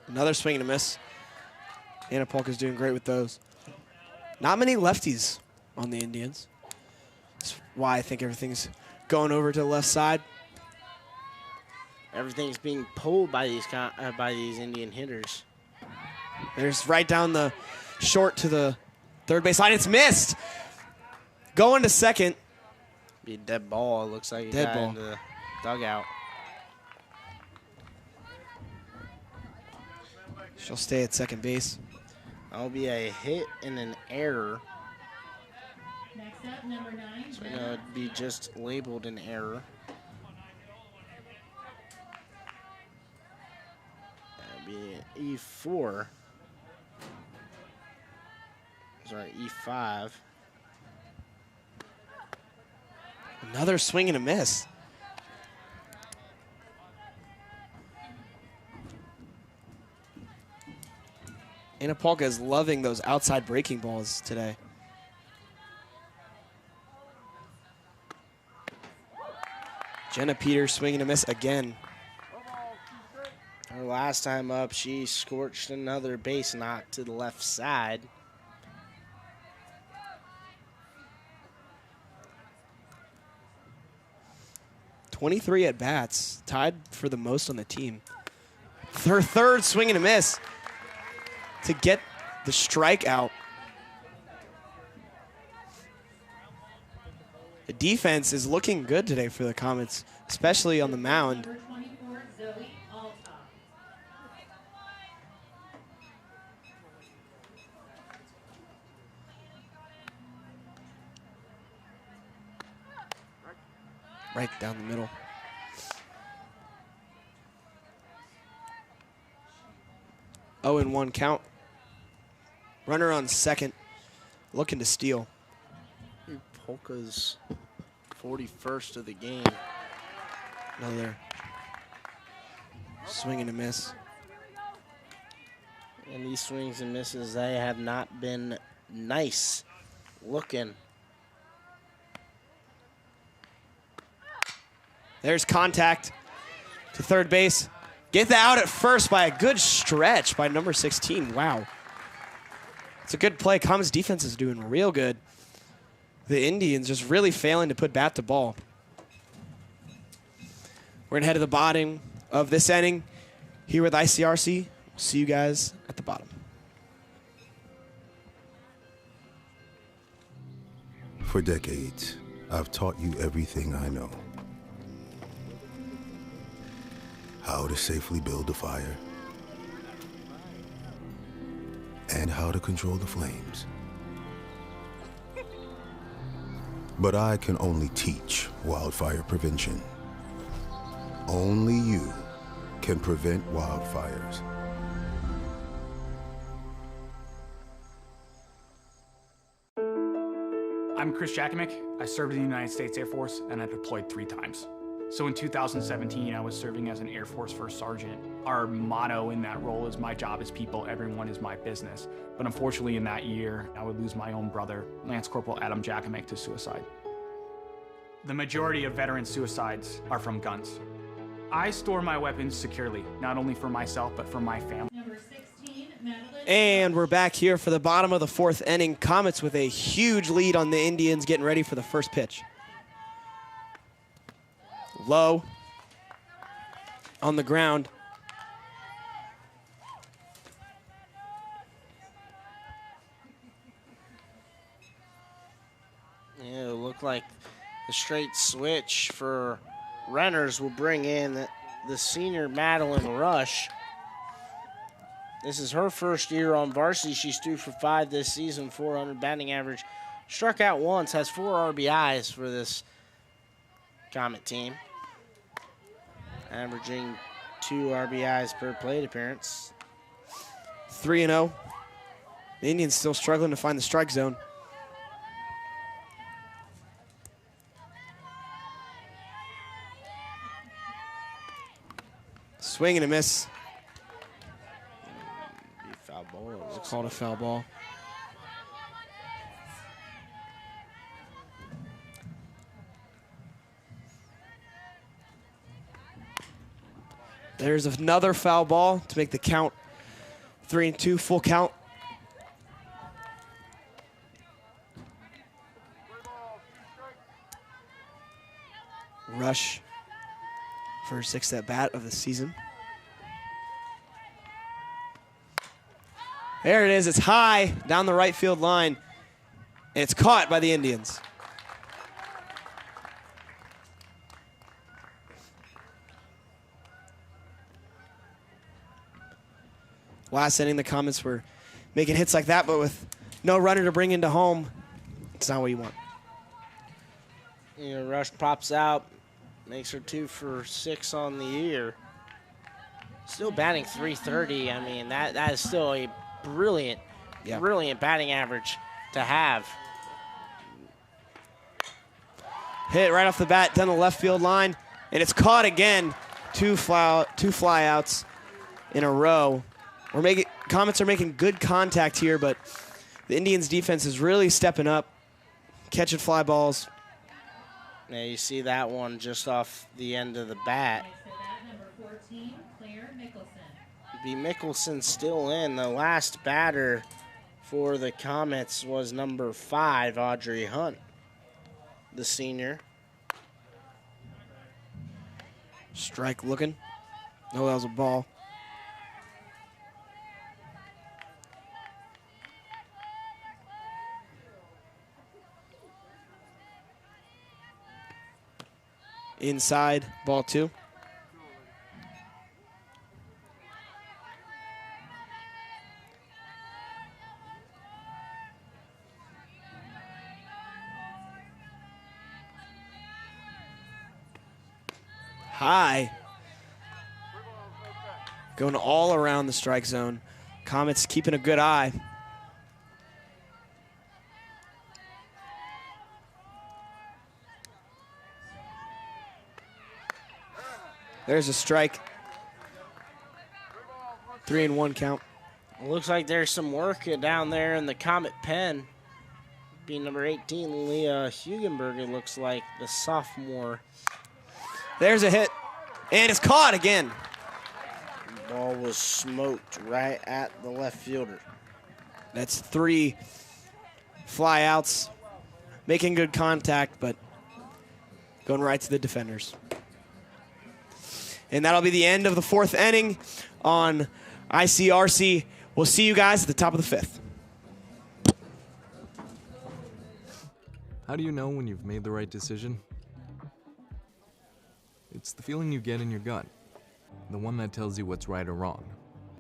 Another swing and a miss. Anna Polka's doing great with those. Not many lefties on the Indians. That's why I think everything's going over to the left side. Everything's being pulled by these Indian hitters. There's right down the short to the third base line. It's missed. Going to second. Be a dead ball. It looks like it got into the dugout. She'll stay at second base. That'll be a hit and an error. Next up, number 9. So it'd be just labeled an error. That'd be an E4. Sorry, E5. Another swing and a miss. Anna Polka is loving those outside breaking balls today. Jenna Peters swinging a miss again. Her last time up, she scorched another base knock to the left side. .23 at bats, tied for the most on the team. Her third swing and a miss to get the strikeout. The defense is looking good today for the Comets, especially on the mound. Number 24, Zoe Alta. Right down the middle. Oh, and 1 count. Runner on second, looking to steal. Polka's 41st of the game. Another swing and a miss. And these swings and misses, they have not been nice looking. There's contact to third base. Get that out at first by a good stretch by number 16. Wow. It's a good play. Comets defense is doing real good. The Indians just really failing to put bat to ball. We're going to head to the bottom of this inning here with ICRC. We'll see you guys at the bottom. For decades, I've taught you everything I know. How to safely build a fire, and how to control the flames. But I can only teach wildfire prevention. Only you can prevent wildfires. I'm Chris Jakimick. I served in the United States Air Force and I deployed 3 times. So in 2017, I was serving as an Air Force First Sergeant. Our motto in that role is, my job is people, everyone is my business. But unfortunately in that year, I would lose my own brother, Lance Corporal Adam Jakimick, to suicide. The majority of veteran suicides are from guns. I store my weapons securely, not only for myself, but for my family. Number 16, Madeline. And we're back here for the bottom of the 4th inning. Comets with a huge lead on the Indians, getting ready for the first pitch. Low on the ground. Yeah, it looked like the straight switch for runners will bring in the senior Madeline Rush. This is her first year on varsity. She's 2 for 5 this season, 400 batting average. Struck out once, has 4 RBIs for this Comet team. Averaging 2 RBIs per plate appearance. 3-0. The Indians still struggling to find the strike zone. Swing and a miss. Foul ball. It's called a foul ball. There's another foul ball to make the count 3-2, full count. Rush for her 6th at-bat of the season. There it is. It's high down the right field line. And it's caught by the Indians. Last inning, the Comets were making hits like that, but with no runner to bring into home, it's not what you want. You know, Rush pops out, makes her 2 for 6 on the year. Still batting .330. I mean, that is still a brilliant batting average to have. Hit right off the bat down the left field line, and it's caught again. Two fly outs in a row. Comets are making good contact here, but the Indians' defense is really stepping up, catching fly balls. Yeah, you see that one just off the end of the bat. Number 14, Claire Mickelson. B. Mickelson still in. The last batter for the Comets was number 5, Audrey Hunt, the senior. Strike looking. Oh, that was a ball. Inside, ball 2. High. Going all around the strike zone. Comets keeping a good eye. There's a strike. 3-1 count. It looks like there's some work down there in the Comet pen. Being number 18, Leah Hugenberg, it looks like, the sophomore. There's a hit, and it's caught again. The ball was smoked right at the left fielder. That's 3 fly outs, making good contact, but going right to the defenders. And that'll be the end of the 4th inning on ICRC. We'll see you guys at the top of the 5th. How do you know when you've made the right decision? It's the feeling you get in your gut. The one that tells you what's right or wrong.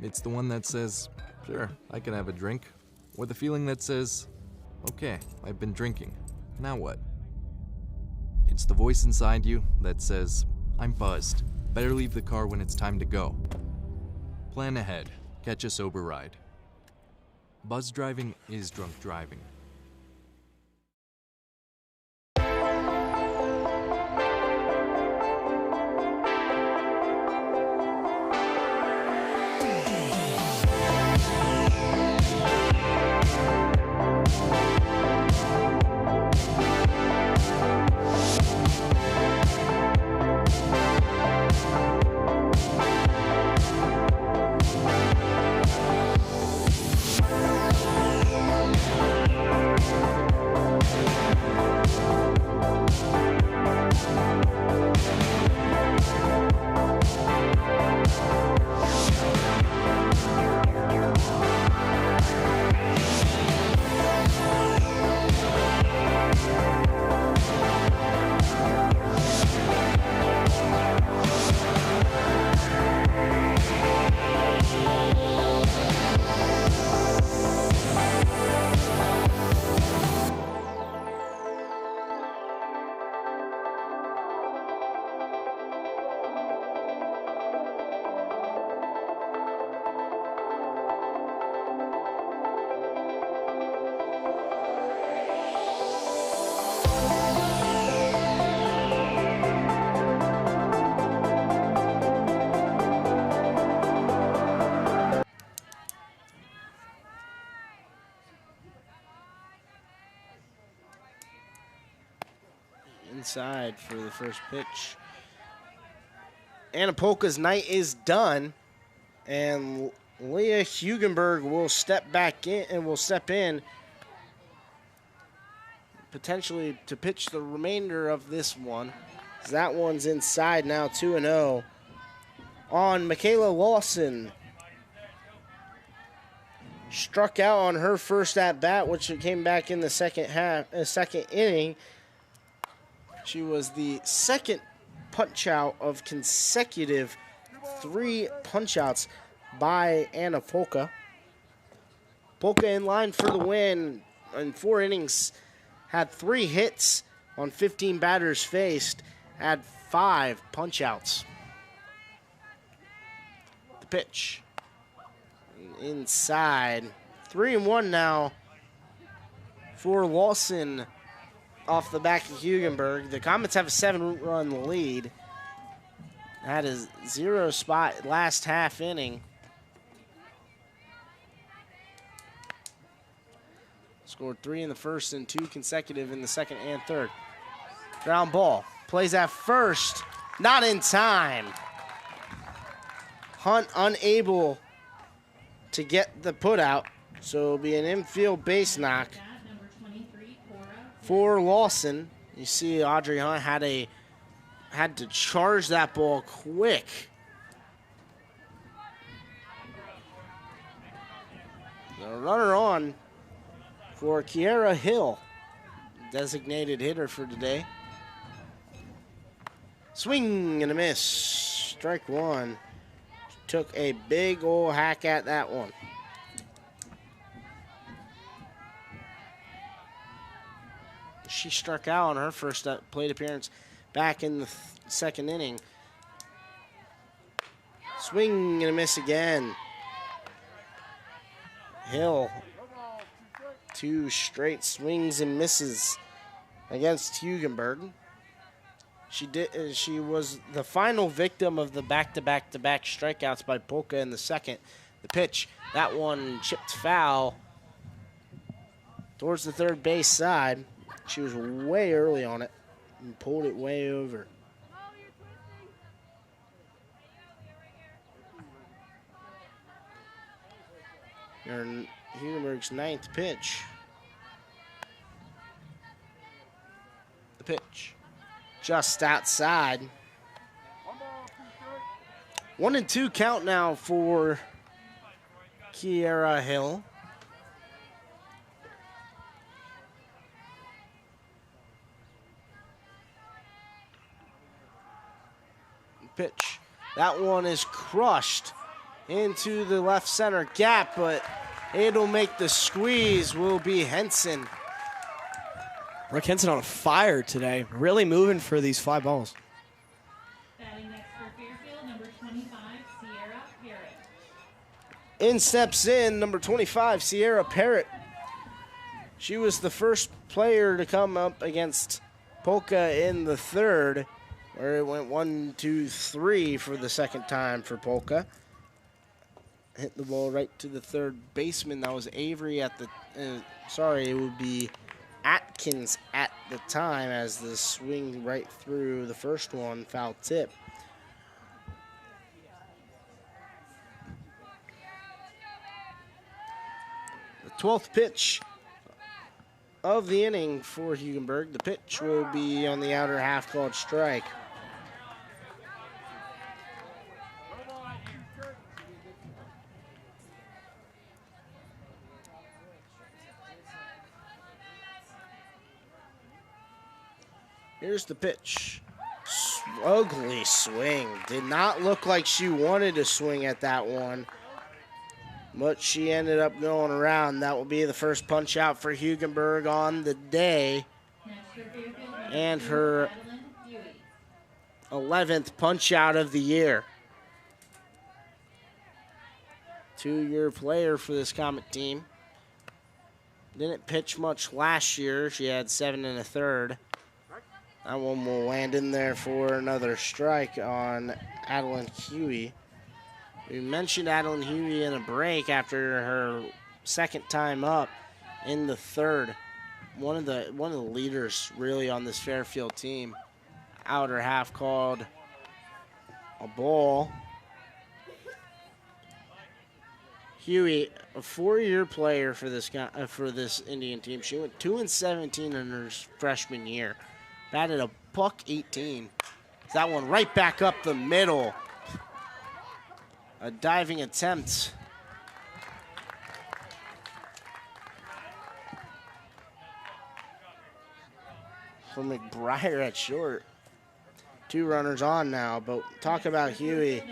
It's the one that says, sure, I can have a drink. Or the feeling that says, okay, I've been drinking. Now what? It's the voice inside you that says, I'm buzzed. Better leave the car when it's time to go. Plan ahead. Catch a sober ride. Buzz driving is drunk driving. Inside for the first pitch. Anapolka's night is done, and Leah Hugenberg will step back in and will step in potentially to pitch the remainder of this one. That one's inside now, 2-0 on Michaela Lawson. Struck out on her first at bat, which came back in the second inning. She was the second punch out of consecutive 3 punch outs by Anna Polka. Polka in line for the win in 4 innings, had 3 hits on 15 batters faced, had 5 punch outs. The pitch. Inside. 3-1 now for Lawson off the back of Hugenberg. The Comets have a 7-run lead. Had a 0 spot last half inning. Scored 3 in the first and 2 consecutive in the second and third. Ground ball. Plays at first. Not in time. Hunt unable to get the put out. So it'll be an infield base knock for Lawson. You see Audrey Hunt had to charge that ball quick. The runner on for Kiera Hill, designated hitter for today. Swing and a miss. Strike 1. Took a big old hack at that one. She struck out on her first plate appearance back in the second inning. Swing and a miss again. Hill, 2 straight swings and misses against Hugenberg. She was the final victim of the back-to-back-to-back strikeouts by Polka in the second. The pitch, that one chipped foul towards the third base side. She was way early on it and pulled it way over. Hugenberg's 9th pitch. The pitch. Just outside. 1-2 count now for Kiera Hill. Pitch. That one is crushed into the left center gap, but it'll make the squeeze will be Henson. Rick Henson on fire today. Really moving for these fly balls. Batting next for Fairfield, number 25, Sierra Parrott. In steps in number 25, Sierra Parrott. She was the first player to come up against Polka in the third, where it went 1, 2, 3 for the second time for Polka. Hit the ball right to the third baseman. That was Avery at the, it would be Atkins at the time, as the swing right through the first one, foul tip. The 12th pitch of the inning for Hugenberg. The pitch will be on the outer half, called strike. Here's the pitch. Ugly swing. Did not look like she wanted to swing at that one, but she ended up going around. That will be the first punch out for Hugenberg on the day, and her 11th punch out of the year. 2-year player for this Comet team. Didn't pitch much last year. She had 7 1/3. That one will land in there for another strike on Adeline Huey. We mentioned Adeline Huey in a break after her second time up in the third. One of the leaders really on this Fairfield team. Outer half called a ball. Huey, a 4-year player for this Indian team. She went 2-17 in her freshman year. Batted a .118. That one right back up the middle. A diving attempt. For McBriar at short. 2 runners on now, but talk about Huey.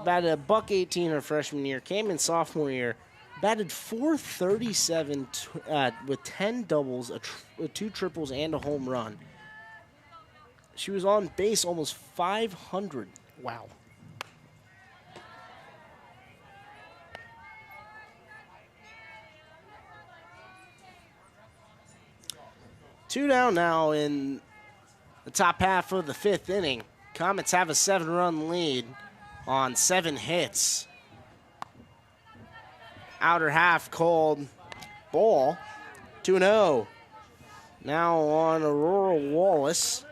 Batted $118 her freshman year, came in sophomore year, batted .437 with 10 doubles, 2 triples, and a home run. She was on base almost 500. Wow. Two down now in the top half of the 5th inning. Comets have a 7-run lead on 7 hits. Outer half called ball. 2-0. Now on Aurora Wallace.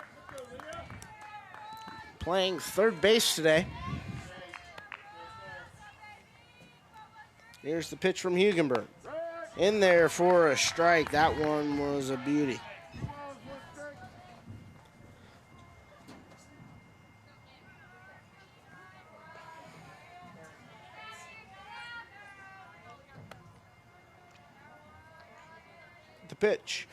Playing third base today. Here's the pitch from Hugenberg. In there for a strike. That one was a beauty. The pitch.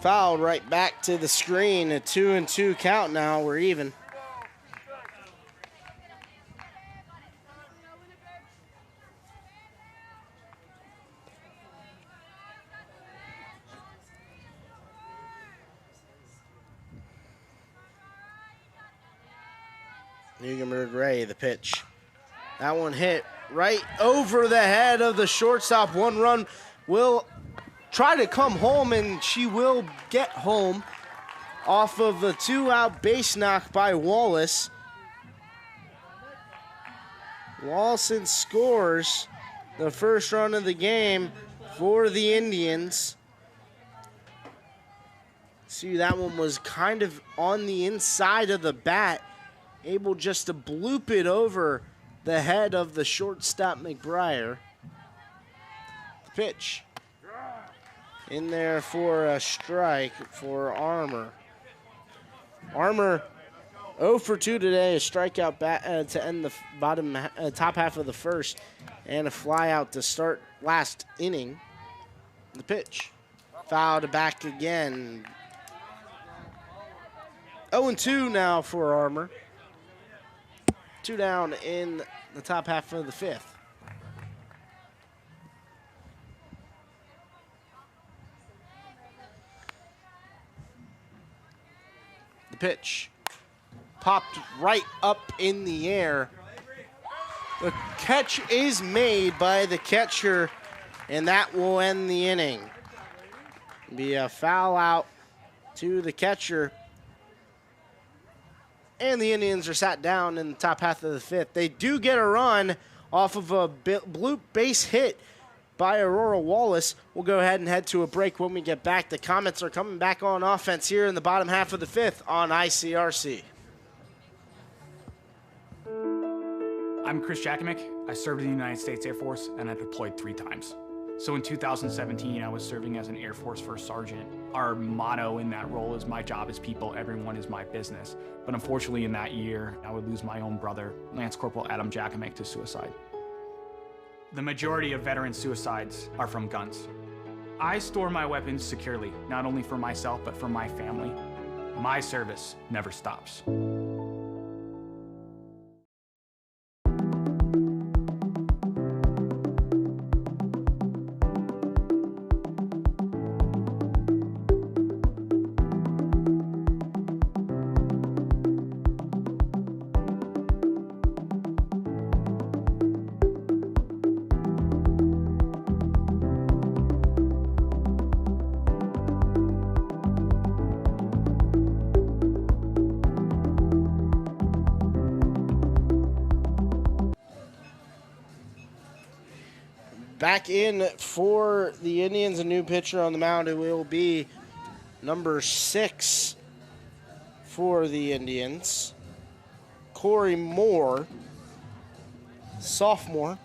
Fouled right back to the screen. A 2-2 count now. We're even. Hugenberg Ray, the pitch. That one hit right over the head of the shortstop. 1 run will try to come home, and she will get home off of a 2-out base knock by Wallace. Lawson scores the first run of the game for the Indians. See, that one was kind of on the inside of the bat, able just to bloop it over the head of the shortstop McBriar. The pitch. In there for a strike for Armour. Armour 0 for 2 today, a strikeout to end the top half of the first, and a fly out to start last inning. The pitch. Fouled back again. 0-2 now for Armour. 2 down in the top half of the 5th. The pitch. Popped right up in the air. The catch is made by the catcher, and that will end the inning. Be a foul out to the catcher. And the Indians are sat down in the top half of the 5th. They do get a run off of a bloop base hit by Aurora Wallace. We'll go ahead and head to a break when we get back. The Comets are coming back on offense here in the bottom half of the 5th on ICRC. I'm Chris Jakimick. I served in the United States Air Force, and I deployed 3 times. So in 2017, I was serving as an Air Force First Sergeant. Our motto in that role is my job is people, everyone is my business. But unfortunately in that year, I would lose my own brother, Lance Corporal Adam Jakimick, to suicide. The majority of veteran suicides are from guns. I store my weapons securely, not only for myself, but for my family. My service never stops. Back in for the Indians, a new pitcher on the mound. It will be number 6 for the Indians, Corey Moore, sophomore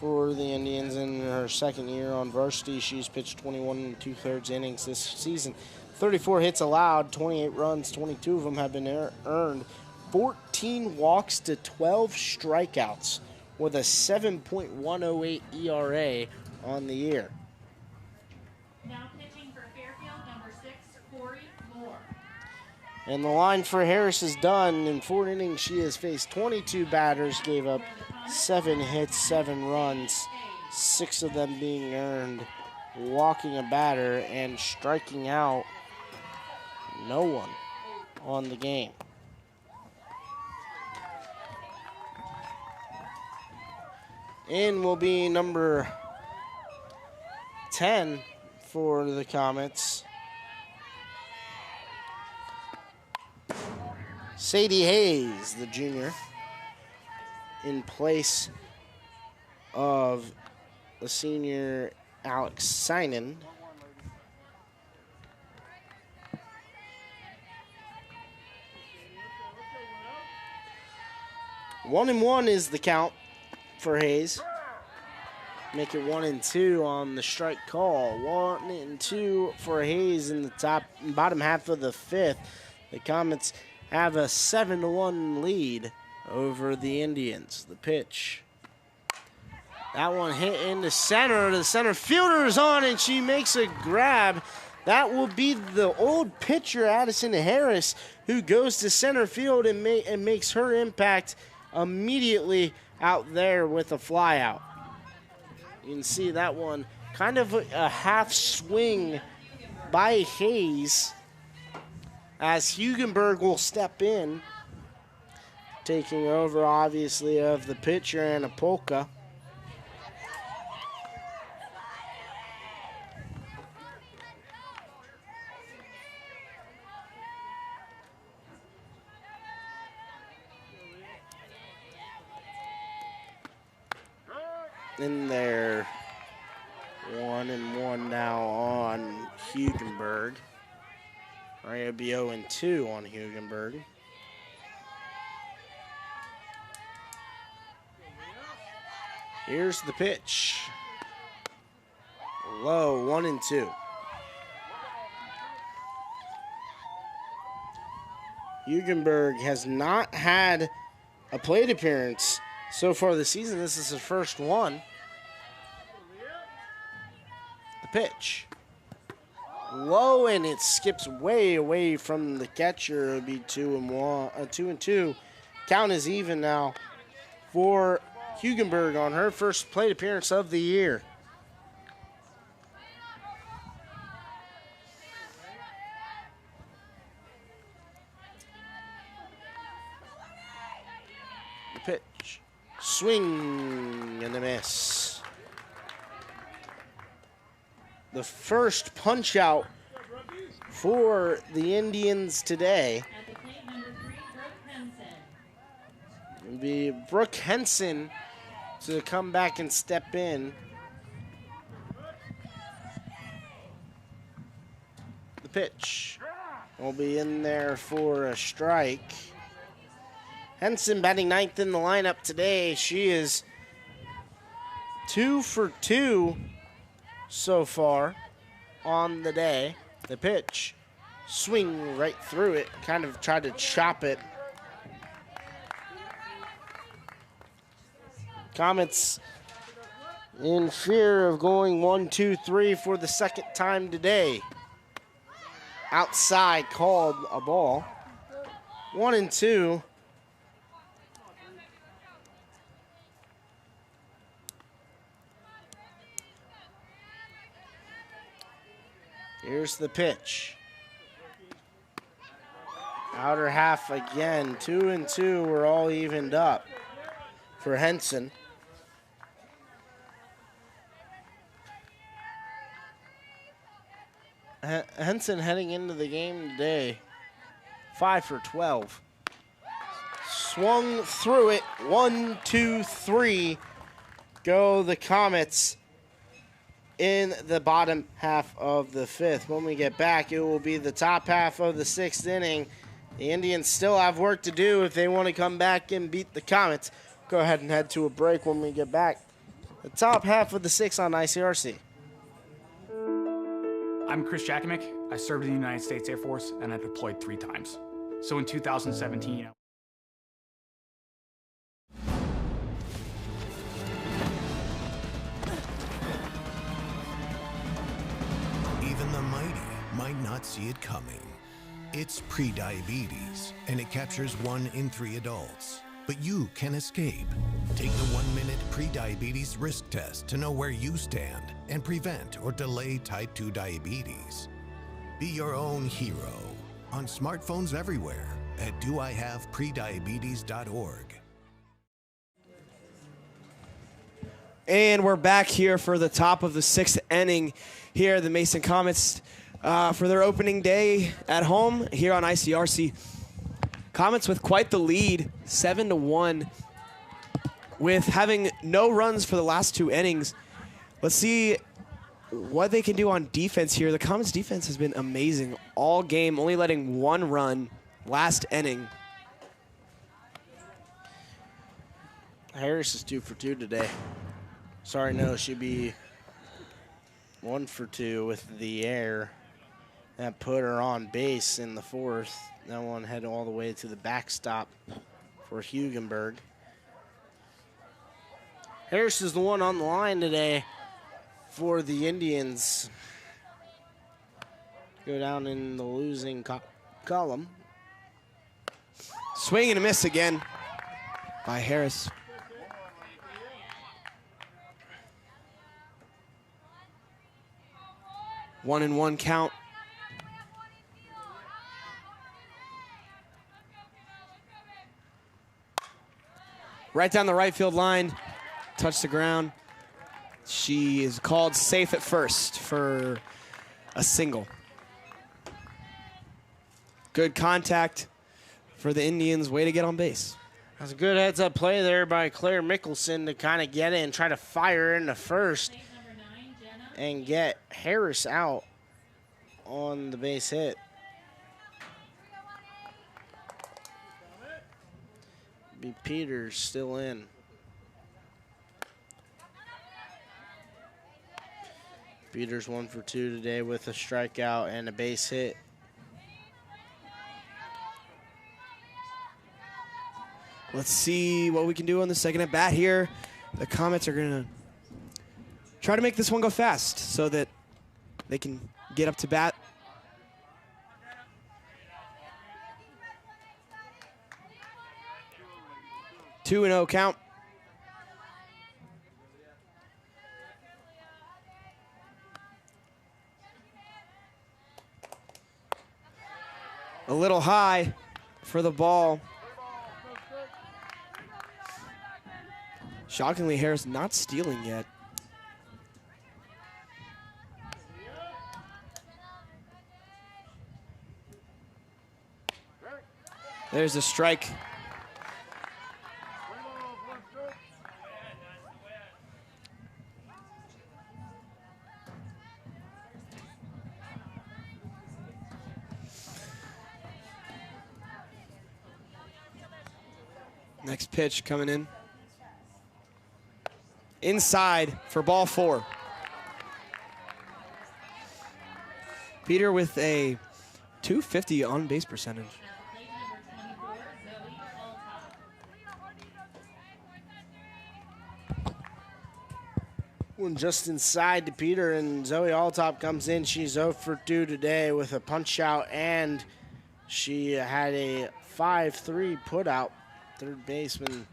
for the Indians in her second year on varsity. She's pitched 21 2/3 innings this season. 34 hits allowed, 28 runs, 22 of them have been earned. 14 walks to 12 strikeouts with a 7.108 ERA on the year. Now pitching for Fairfield, number 6, Corey Moore. And the line for Harris is done. In 4 innings, she has faced 22 batters, gave up 7 hits, 7 runs, 6 of them being earned, walking a batter and striking out no one on the game. In will be number 10 for the Comets. Sadie Hayes, the junior, in place of the senior Alex Sinan. One and one is the count for Hayes. Make it 1-2 on the strike call. 1-2 for Hayes in the bottom half of the 5th. The Comets have a 7-1 lead over the Indians. The pitch. That one hit into center. The center fielder is on, and she makes a grab. That will be the old pitcher, Addison Harris, who goes to center field and makes her impact immediately out there with a fly out. You can see that one kind of a half swing by Hayes as Hugenberg will step in, taking over obviously of the pitcher and a polka. In there, 1-1 now on Hugenberg. All right, it'll be 0-2 on Hugenberg. Here's the pitch. Low, 1-2. Hugenberg has not had a plate appearance so far this season. This is his first one. The pitch. Low, and it skips way away from the catcher. It'll be 2-2. Count is even now for Hugenberg on her first plate appearance of the year. The pitch. Swing and a miss. The first punch out for the Indians today. At the plate, number 3, Brooke Henson. It'll be Brooke Henson to come back and step in. The pitch will be in there for a strike. Henson batting 9th in the lineup today. She is 2 for 2 so far on the day. The pitch, swing right through it, kind of tried to chop it. Comets in fear of going 1-2-3 for the second time today. Outside called a ball. 1-2. Here's the pitch. Outer half again. 2-2. We're all evened up for Henson. Henson heading into the game today, 5 for 12. Swung through it. 1-2-3. Go the Comets in the bottom half of the 5th. When we get back, it will be the top half of the 6th inning. The Indians still have work to do if they want to come back and beat the Comets. Go ahead and head to a break when we get back. The top half of the 6th on ICRC. I'm Chris Jakimick. I served in the United States Air Force and I deployed 3 times. So in 2017, Even the mighty might not see it coming. It's prediabetes, and it captures 1 in 3 adults. But you can escape. Take the 1-minute prediabetes risk test to know where you stand and prevent or delay type 2 diabetes. Be your own hero on smartphones everywhere at doihaveprediabetes.org. And we're back here for the top of the 6th inning here at the Mason Comets for their opening day at home here on ICRC. Comets with quite the lead, 7-1, with having no runs for the last 2 innings. Let's see what they can do on defense here. The Comets defense has been amazing all game, only letting 1 run last inning. Harris is 2 for 2 today. Sorry, no, she'd be 1 for 2 with the air. That put her on base in the 4th. That one headed all the way to the backstop for Hugenberg. Harris is the one on the line today for the Indians. Go down in the losing column. Swing and a miss again by Harris. One and one count. Right down the right field line, touched the ground. She is called safe at first for a single. Good contact for the Indians. Way to get on base. That's a good heads-up play there by Claire Mickelson to kind of get it and try to fire into first and get Harris out on the base hit. Be Peters still in. Peters 1 for 2 today with a strikeout and a base hit. Let's see what we can do on the second at bat here. The Comets are going to try to make this one go fast so that they can get up to bat. Two and 0 count. A little high for the ball. Shockingly, Harris not stealing yet. There's a strike. Next pitch coming in. Inside for ball 4. Peter with a .250 on base percentage. One just inside to Peter, and Zoe Alltop comes in. She's 0 for 2 today with a punch out, and she had a 5-3 put out. Third baseman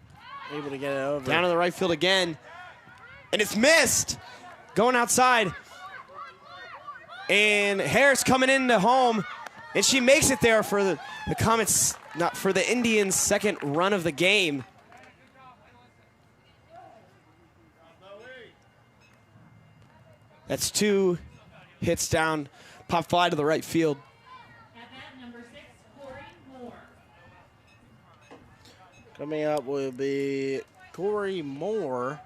able to get it over. Down to the right field again. And it's missed. Going outside. And Harris coming into home. And she makes it there for the Comets, not for the Indians' second run of the game. That's 2 hits down. Pop fly to the right field. Coming up will be Corey Moore,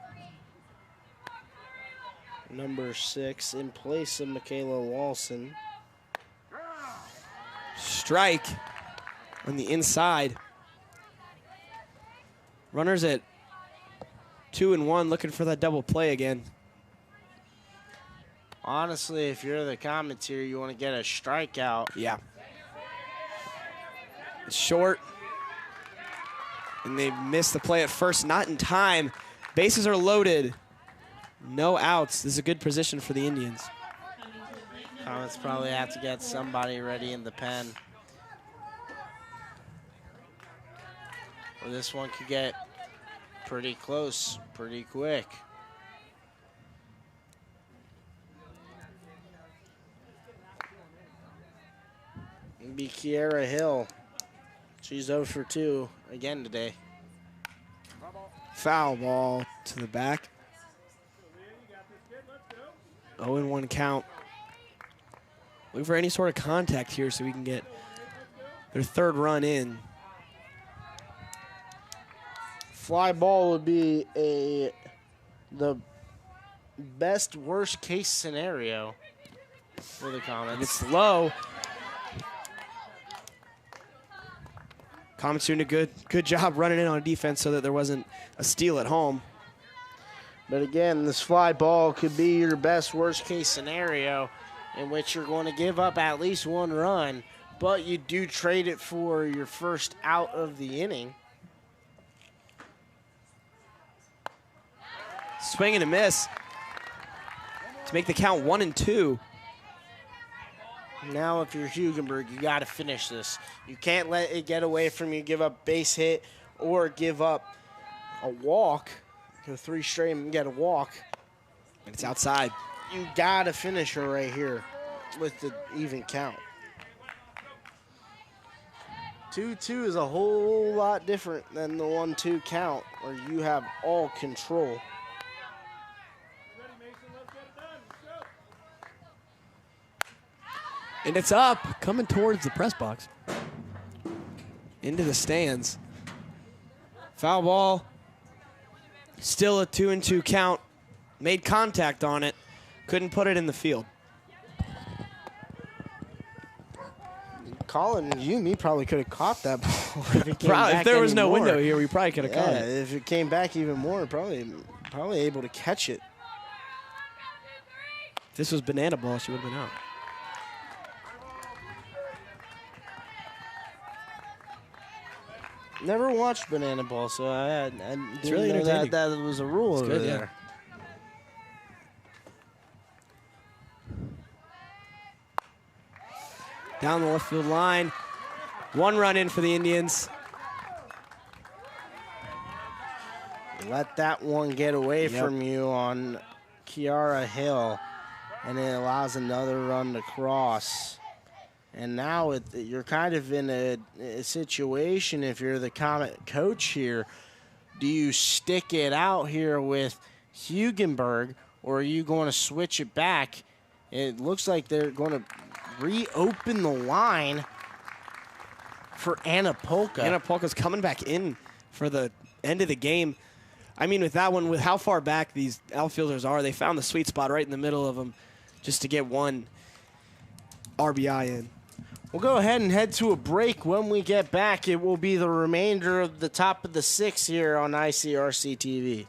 number 6, in place of Michaela Lawson. Strike on the inside. Runners at 2 and 1, looking for that double play again. Honestly, if you're the commentator, you want to get a strikeout. Yeah. It's short. And they missed the play at first, not in time. Bases are loaded. No outs. This is a good position for the Indians. Comets probably have to get somebody ready in the pen. Or this one could get pretty close, pretty quick. It'll be Kiara Hill. She's 0 for 2 again today. Foul ball to the back. 0-1 count. Looking for any sort of contact here so we can get their third run in. Fly ball would be the best worst case scenario for the Comets. And it's low. Comets doing a good job running in on defense so that there wasn't a steal at home. But again, this fly ball could be your best worst case scenario in which you're going to give up at least one run, but you do trade it for your first out of the inning. Swing and a miss to make the count 1-2. Now if you're Hugenberg, you got to finish this. You can't let it get away from you, give up base hit or give up a walk. Go 3 straight and get a walk. And it's outside. You got to finish her right here with the even count. 2-2 is a whole lot different than the 1-2 count where you have all control. And it's up, coming towards the press box. Into the stands. Foul ball. Still a 2-2 count. Made contact on it. Couldn't put it in the field. Colin, you and me probably could have caught that ball. If there was no window here, we probably could have caught it. If it came back even more, probably able to catch it. If this was banana ball, she would have been out. Never watched banana ball, so I didn't really know that was a rule it's over good, there. Yeah. Down the left field line. 1 run in for the Indians. Let that one get away from you on Kiara Hill, and it allows another run to cross. And now you're kind of in a situation, if you're the Comet coach here, do you stick it out here with Hugenberg, or are you going to switch it back? It looks like they're going to reopen the line for Anna Polka. Anna Polka's coming back in for the end of the game. I mean, with that one, with how far back these outfielders are, they found the sweet spot right in the middle of them just to get 1 RBI in. We'll go ahead and head to a break. When we get back, it will be the remainder of the top of the 6 here on ICRC TV.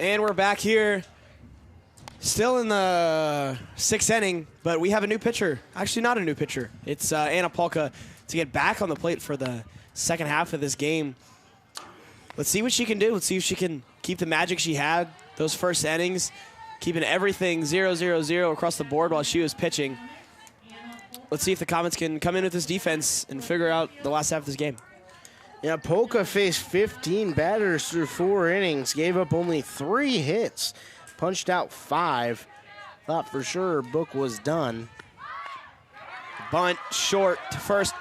And we're back here, still in the 6th inning, but we have a new pitcher. Actually, not a new pitcher. It's Anna Polka to get back on the plate for the second half of this game. Let's see what she can do. Let's see if she can keep the magic she had those first innings, keeping everything 0-0-0 across the board while she was pitching. Let's see if the Comets can come in with this defense and figure out the last half of this game. Yeah, Polka faced 15 batters through 4 innings, gave up only 3 hits, punched out 5. Thought for sure her book was done. Bunt short to first.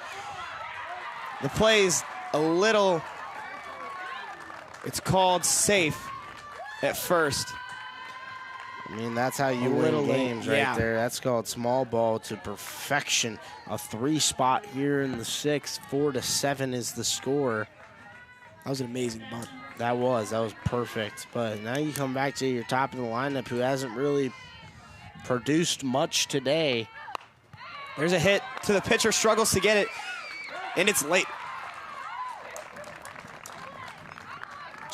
The play's a little, it's called safe at first. I mean, that's how you win games right there. That's called small ball to perfection. A 3 spot here in the 6th. 4-7 is the score. That was an amazing bunt. That was perfect. But now you come back to your top of the lineup who hasn't really produced much today. There's a hit to the pitcher, struggles to get it, and it's late.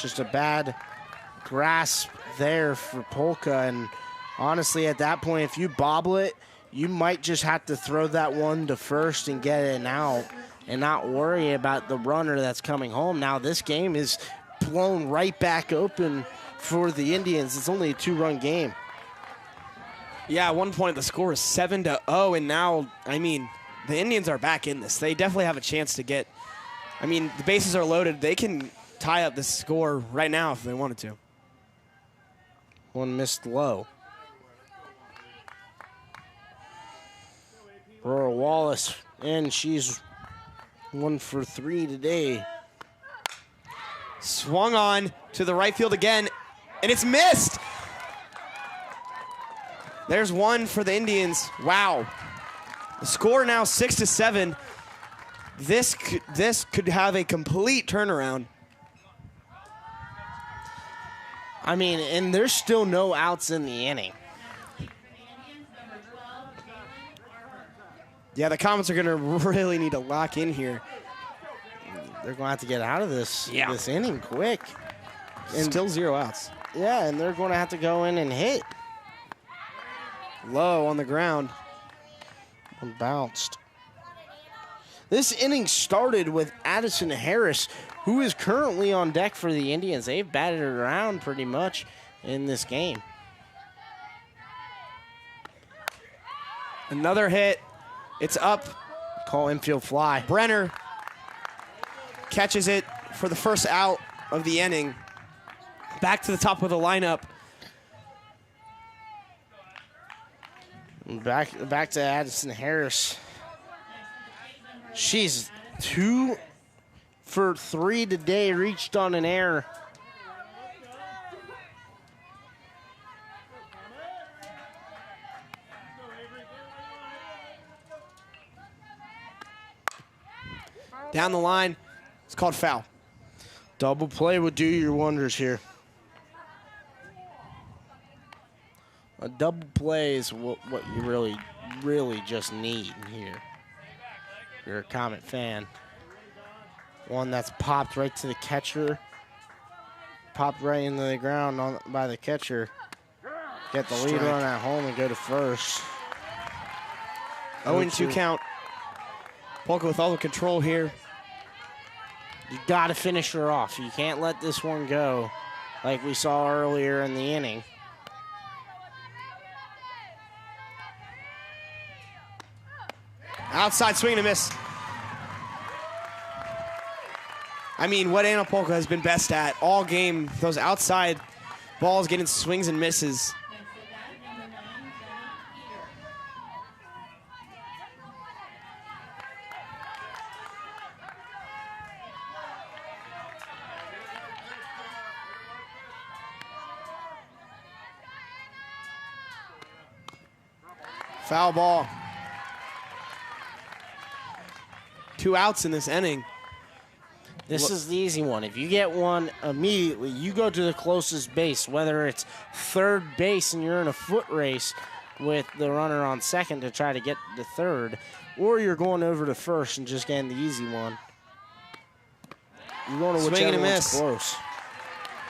Just a bad grasp there for Polka, and honestly at that point if you bobble it, you might just have to throw that one to first and get it out and not worry about the runner that's coming home. Now this game is blown right back open for the Indians. It's only a 2-run game. Yeah, at one point the score is 7-0, and now, I mean, the Indians are back in this. They definitely have a chance to get, I mean, the bases are loaded. They can tie up this score right now if they wanted to. One missed low. Aurora Wallace, and she's 1 for 3 today. Swung on to the right field again, and it's missed. There's 1 for the Indians. Wow. The score now 6-7. This could have a complete turnaround. I mean, and there's still no outs in the inning. Yeah, the Comets are going to really need to lock in here. They're going to have to get out of this inning quick. And still 0 outs. Yeah, and they're going to have to go in and hit. Low on the ground. And bounced. This inning started with Addison Harris, who is currently on deck for the Indians. They've batted it around pretty much in this game. Another hit. It's up. Call infield fly. Brenner catches it for the first out of the inning. Back to the top of the lineup. Back to Addison Harris. She's 2 for 3 today, reached on an error. Down the line, it's called foul. Double play would do your wonders here. A double play is what you really just need here. You're a Comet fan. One that's popped right to the catcher. Popped right into the ground by the catcher. Get the lead run at home and go to first. 0-2 count. Polka with all the control here. You got to finish her off. You can't let this one go like we saw earlier in the inning. Outside swing and a miss. I mean, what Anna Polka has been best at all game, those outside balls getting swings and misses. Foul ball. 2 outs in this inning. This is the easy one. If you get one immediately, you go to the closest base, whether it's third base and you're in a foot race with the runner on second to try to get to third, or you're going over to first and just getting the easy one. You're going to whichever one's close.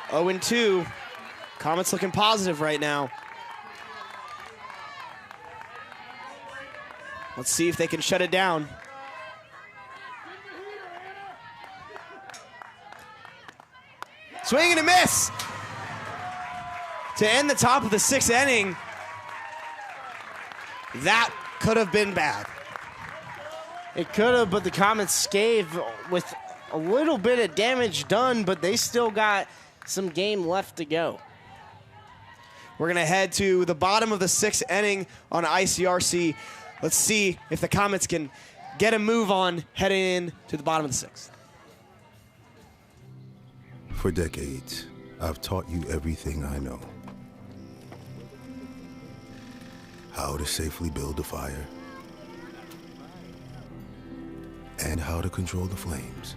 0-2. Comets looking positive right now. Let's see if they can shut it down. Swing and a miss to end the top of the 6th inning. That could have been bad. It could have, but the Comets gave with a little bit of damage done, but they still got some game left to go. We're going to head to the bottom of the 6th inning on ICRC. Let's see if the Comets can get a move on heading in to the bottom of the 6th. For decades, I've taught you everything I know. How to safely build a fire, and how to control the flames.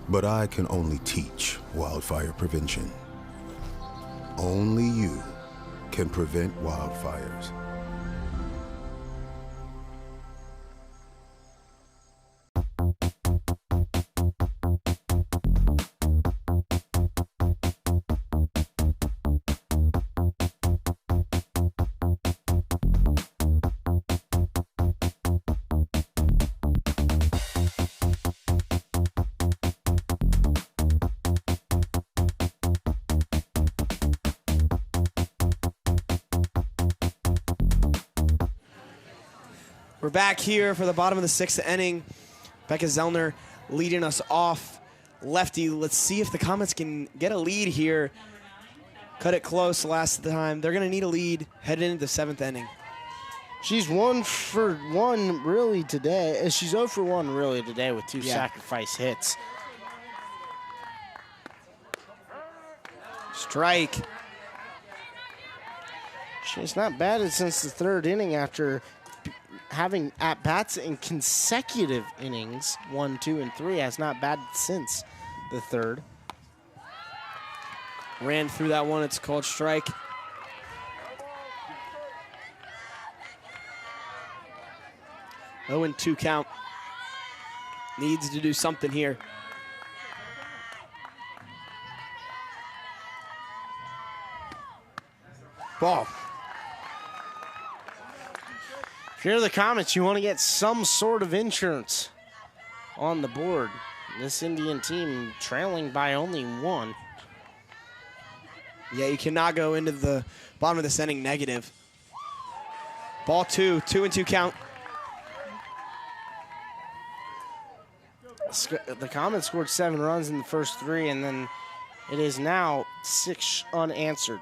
But I can only teach wildfire prevention. Only you can prevent wildfires. We're back here for the bottom of the 6th inning. Becca Zellner leading us off. Lefty, let's see if the Comets can get a lead here. Cut it close last time. They're going to need a lead heading into the 7th inning. She's 1 for 1 really today. She's 0 for 1 really today with 2 sacrifice hits. Strike. She's not batted since the 3rd inning after having at-bats in consecutive innings, 1, 2, and 3, has not batted since the 3rd. Ran through that one. It's called strike. Oh, and 2 count. Needs to do something here. Ball. If you're the Comets, you want to get some sort of insurance on the board. This Indian team trailing by only 1. Yeah, you cannot go into the bottom of this inning negative. Ball 2, 2-2 count. The Comets scored 7 runs in the first 3, and then it is now 6 unanswered.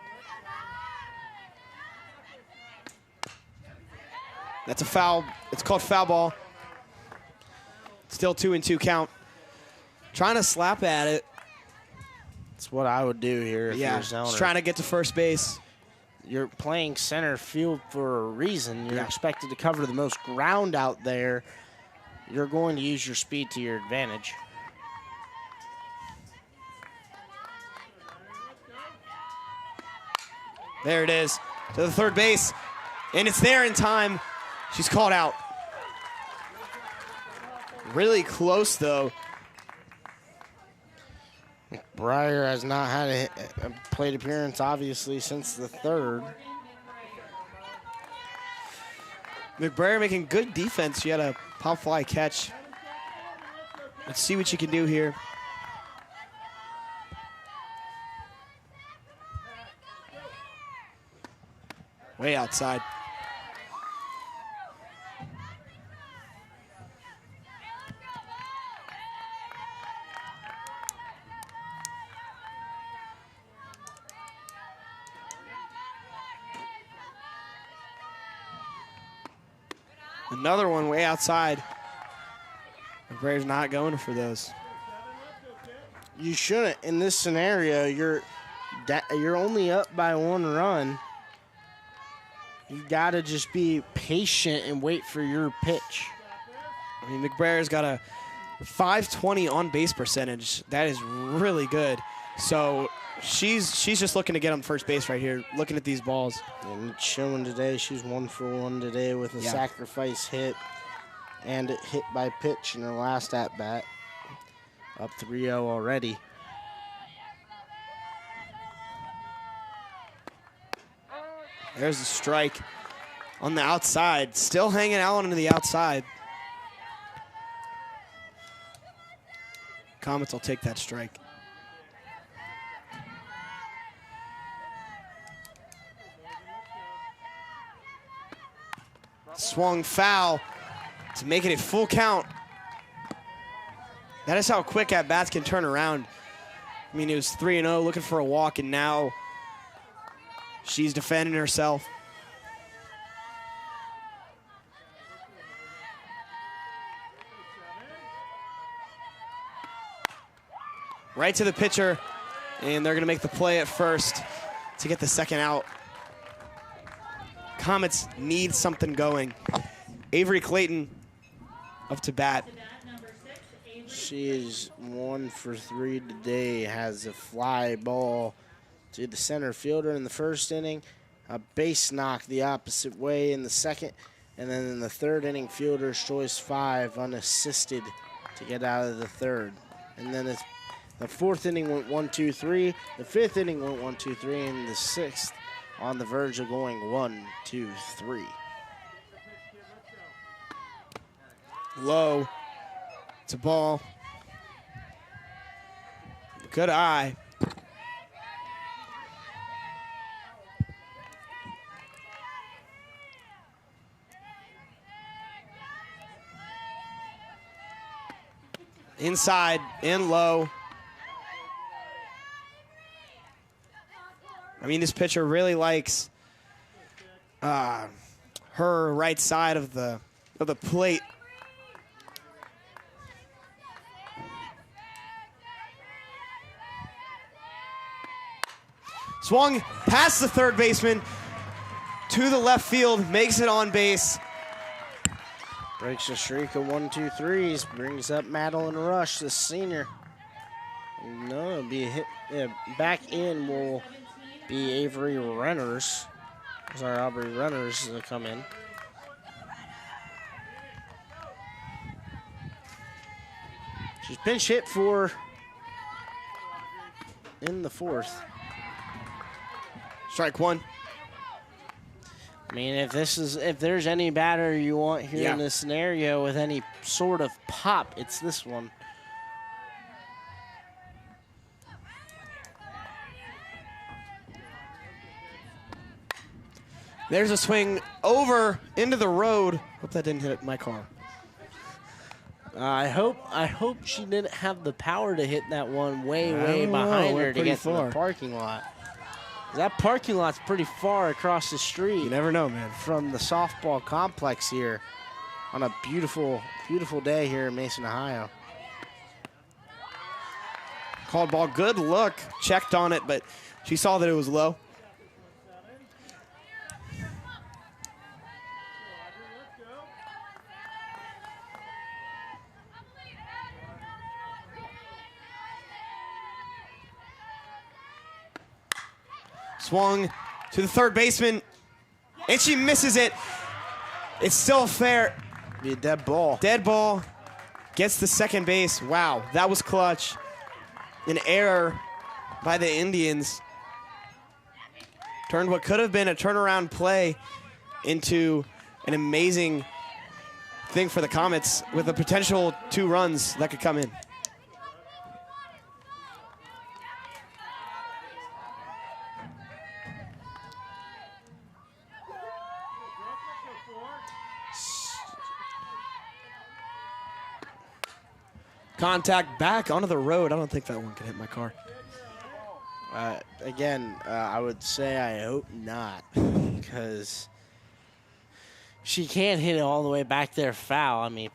That's a foul. It's called foul ball. Still 2-2 count. Trying to slap at it. That's what I would do here if you're Zellner. Just trying to get to first base. You're playing center field for a reason. You're expected to cover the most ground out there. You're going to use your speed to your advantage. There it is. To the third base. And it's there in time. She's called out. Really close, though. McBriar has not had a plate appearance, obviously, since the 3rd. McBriar making good defense. She had a pop fly catch. Let's see what she can do here. Way outside. Another one way outside. McBriar's not going for those. You shouldn't. In this scenario, you're only up by 1 run. You got to just be patient and wait for your pitch. I mean, McBriar's got a 520 on base percentage. That is really good. So she's just looking to get on first base right here, looking at these balls. And showing today, she's 1 for 1 today with a sacrifice hit and a hit by pitch in her last at bat. Up 3-0 already. There's the strike on the outside. Still hanging out on the outside. Comets will take that strike. Swung foul to make it a full count That is how quick at-bats can turn around. I mean, it was 3-0 looking for a walk, and now she's defending herself. Right to the pitcher, and they're going to make the play at first to get the second out. Comets need something going. Avery Clayton up to bat. She is 1 for 3 today, has a fly ball to the center fielder in the first inning, a base knock the opposite way in the second, and then in the third inning, fielder's choice 5 unassisted to get out of the third. And then it's the fourth inning went 1-2-3, the fifth inning went 1-2-3, and the sixth on the verge of going 1-2-3. Low. It's a ball. Good eye. Inside and low. I mean, this pitcher really likes her right side of the plate. Swung past the third baseman to the left field, makes it on base. Breaks a streak of 1-2-3s, brings up Madeline Rush, the senior. No, it'll be a hit. Back in will be Avery Renners. Sorry, Aubrey Renners will come in. She's pinch hit for in the fourth. Strike one. I mean, if there's any batter you want here in this scenario with any sort of pop, it's this one. There's a swing over into the road. Hope that didn't hit my car. I hope she didn't have the power to hit that one way behind her to get to the parking lot. That parking lot's pretty far across the street. You never know, man. From the softball complex here on a beautiful, beautiful day here in Mason, Ohio. Called ball, good look. Checked on it, but she saw that it was low. Swung to the third baseman, and she misses it. It's still fair. Be a dead ball. Dead ball. Gets the second base. Wow, that was clutch. An error by the Indians. Turned what could have been a turnaround play into an amazing thing for the Comets with a potential 2 runs that could come in. Contact back onto the road. I don't think that one can hit my car. Again, I would say I hope not, because she can't hit it all the way back there foul. I mean,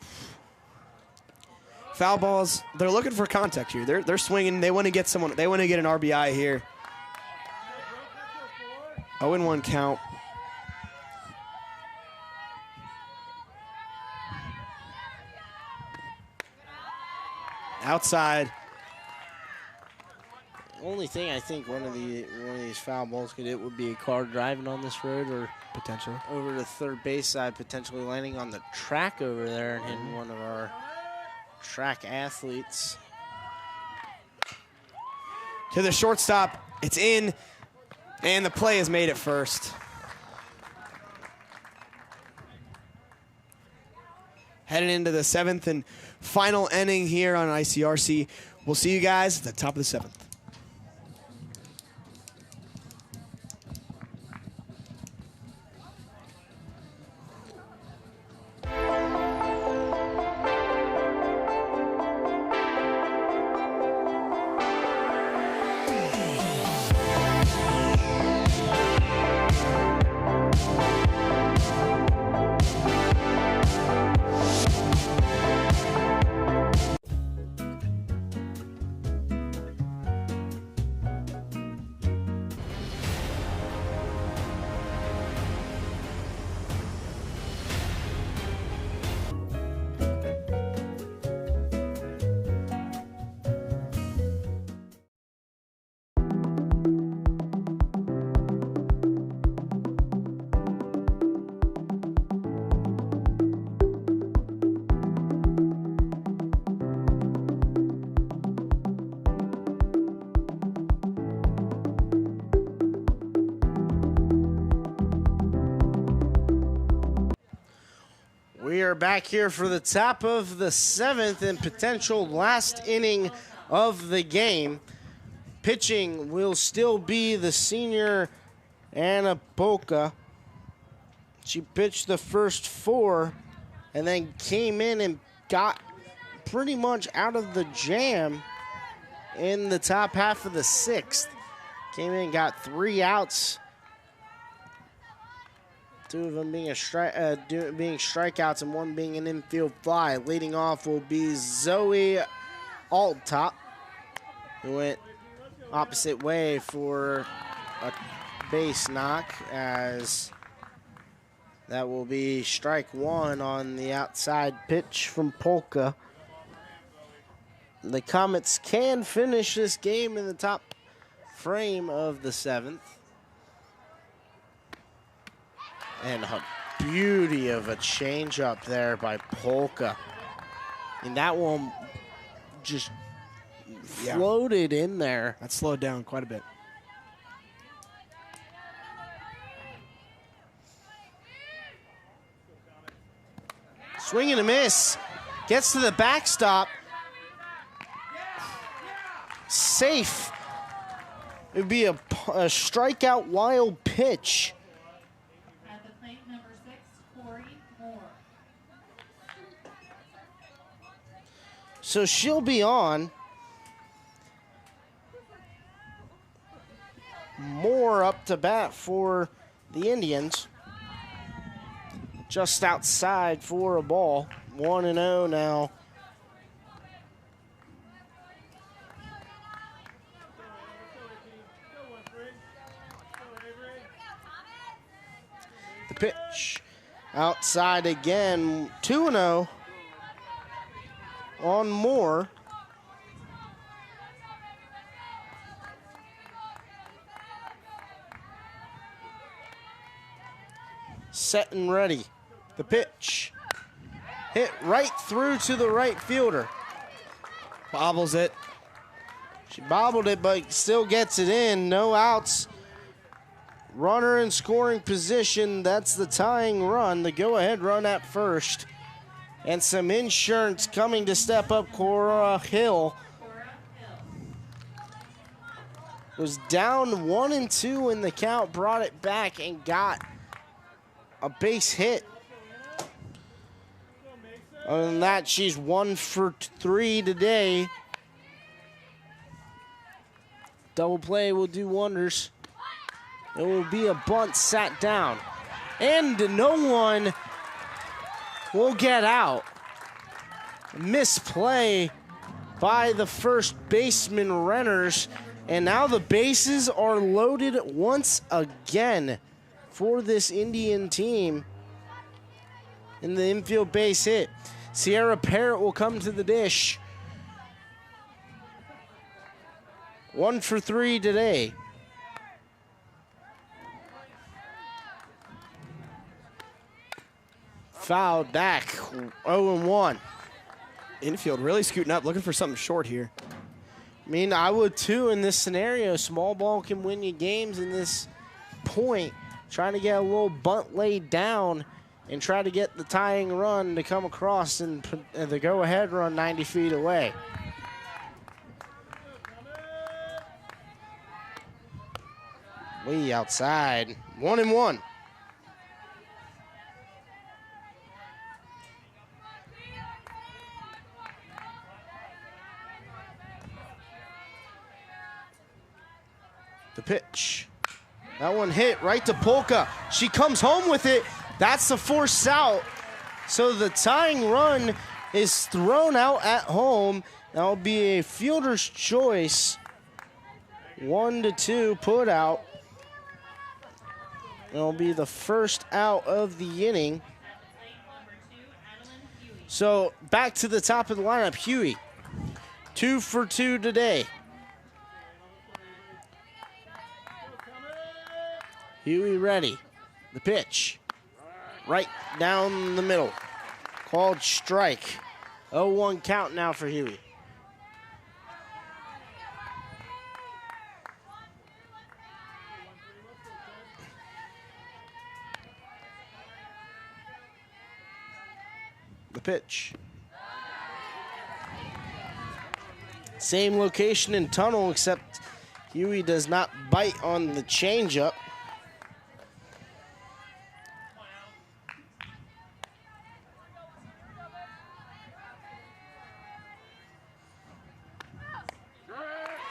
foul balls. They're looking for contact here. They're swinging. They want to get someone. They want to get an RBI here. 0-1 count. Outside. Only thing I think one of these foul balls could hit would be a car driving on this road, or potentially over the third base side, potentially landing on the track over there and hitting one of our track athletes. To the shortstop, it's in, and the play is made at first. Heading into the 7th and final inning here on ICRC. We'll see you guys at the top of the 7th. are back here for the top of the 7th and potential last inning of the game. Pitching will still be the senior Anna Polka. She pitched the first 4 and then came in and got pretty much out of the jam in the top half of the 6th. Came in and got 3 outs. 2 of them being being strikeouts and 1 being an infield fly. Leading off will be Zoe Alttop, who went opposite way for a base knock, as that will be strike 1 on the outside pitch from Polka. The Comets can finish this game in the top frame of the 7th. And a beauty of a changeup there by Polka. And that one just floated in there. That slowed down quite a bit. Swing and a miss. Gets to the backstop. Safe. It would be a strikeout wild pitch. At the plate, number 6, Corey Moore. So she'll be on. Moore up to bat for the Indians. Just outside for a ball. 1-0 now. The pitch outside again. 2-0 on Moore. Set and ready. The pitch. Hit right through to the right fielder. Bobbles it. She bobbled it, but still gets it in. No outs. Runner in scoring position. That's the tying run. The go-ahead run at first. And some insurance coming to step up. Cora Hill was down 1-2 in the count. Brought it back and got a base hit. Other than that, she's 1 for 3 today. Double play will do wonders. It will be a bunt sat down. And no one will get out. Misplay by the first baseman Renners. And now the bases are loaded once again for this Indian team in the infield base hit. Sierra Parrott will come to the dish. 1 for 3 today. Fouled back, 0-1. Infield really scooting up, looking for something short here. I mean, I would too in this scenario. Small ball can win you games in this point. Trying to get a little bunt laid down and try to get the tying run to come across and put the go-ahead run 90 feet away. Way outside, 1-1. The pitch. That one hit right to Polka. She comes home with it. That's the forced out. So the tying run is thrown out at home. That'll be a fielder's choice. 1-2 put out. It'll be the first out of the inning. So back to the top of the lineup, Huey. 2 for 2 today. Huey ready. The pitch. Right down the middle. Called strike. 0-1 count now for Huey. pitch. Same location in tunnel, except Huey does not bite on the changeup.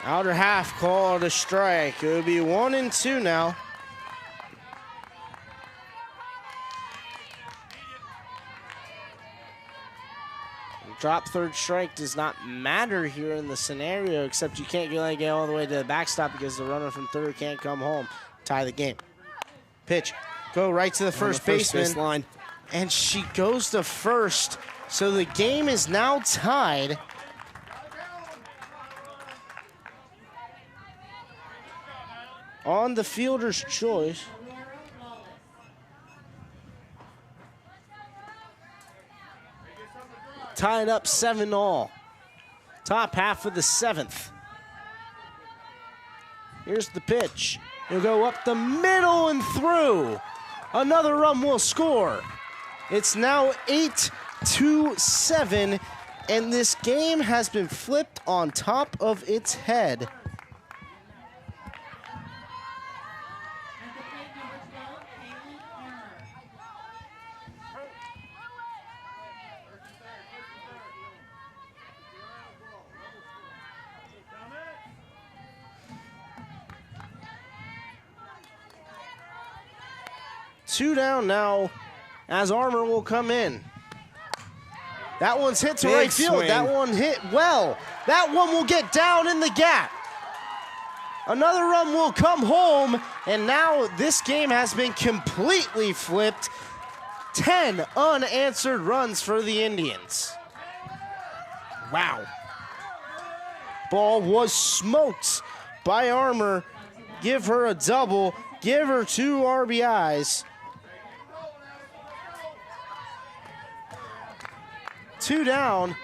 Outer half called a strike. It would be 1-2 now. Drop third strike does not matter here in the scenario, except you can't get all the way to the backstop because the runner from third can't come home. Tie the game. Pitch. Go right to the first baseman. Line. And she goes to first. So the game is now tied. On the fielder's choice. Tied up 7-all. Top half of the 7th. Here's the pitch. He'll go up the middle and through. Another run will score. It's now 8-7, and this game has been flipped on top of its head. Two down now as Armour will come in. That one's hit to right field. Swing. That one hit well. That one will get down in the gap. Another run will come home, and now this game has been completely flipped. 10 unanswered runs for the Indians. Wow. Ball was smoked by Armour. Give her a double. Give her 2 RBIs. 2 down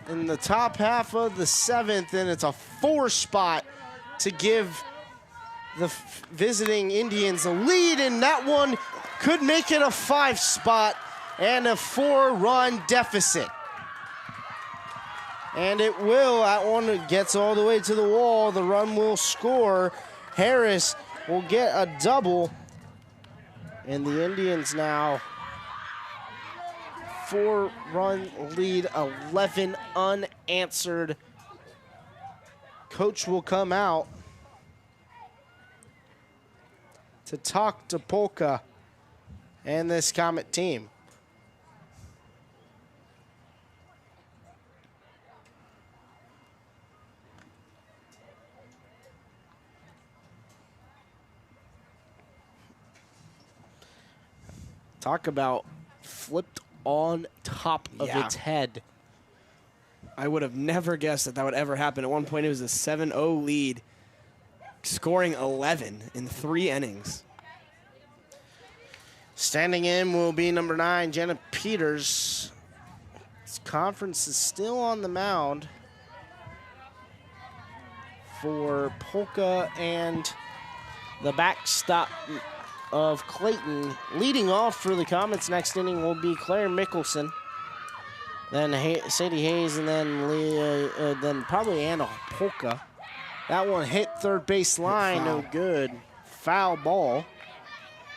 in the top half of the 7th, and it's a 4 spot to give the visiting Indians a lead, and that one could make it a 5 spot and a 4-run deficit. And it will. That one gets all the way to the wall. The run will score. Harris will get a double, and the Indians now 4-run lead, 11 unanswered. Coach will come out to talk to Polka and this Comet team. Talk about flipped on top of its head. I would have never guessed that would ever happen. At one point, it was a 7-0 lead, scoring 11 in 3 innings. Standing in will be number 9, Jenna Peters. This conference is still on the mound for Polka and the backstop of Clayton. Leading off for the Comets next inning will be Claire Mickelson, then Sadie Hayes, and then probably Anna Polka. That one hit third base line, no good. Foul ball.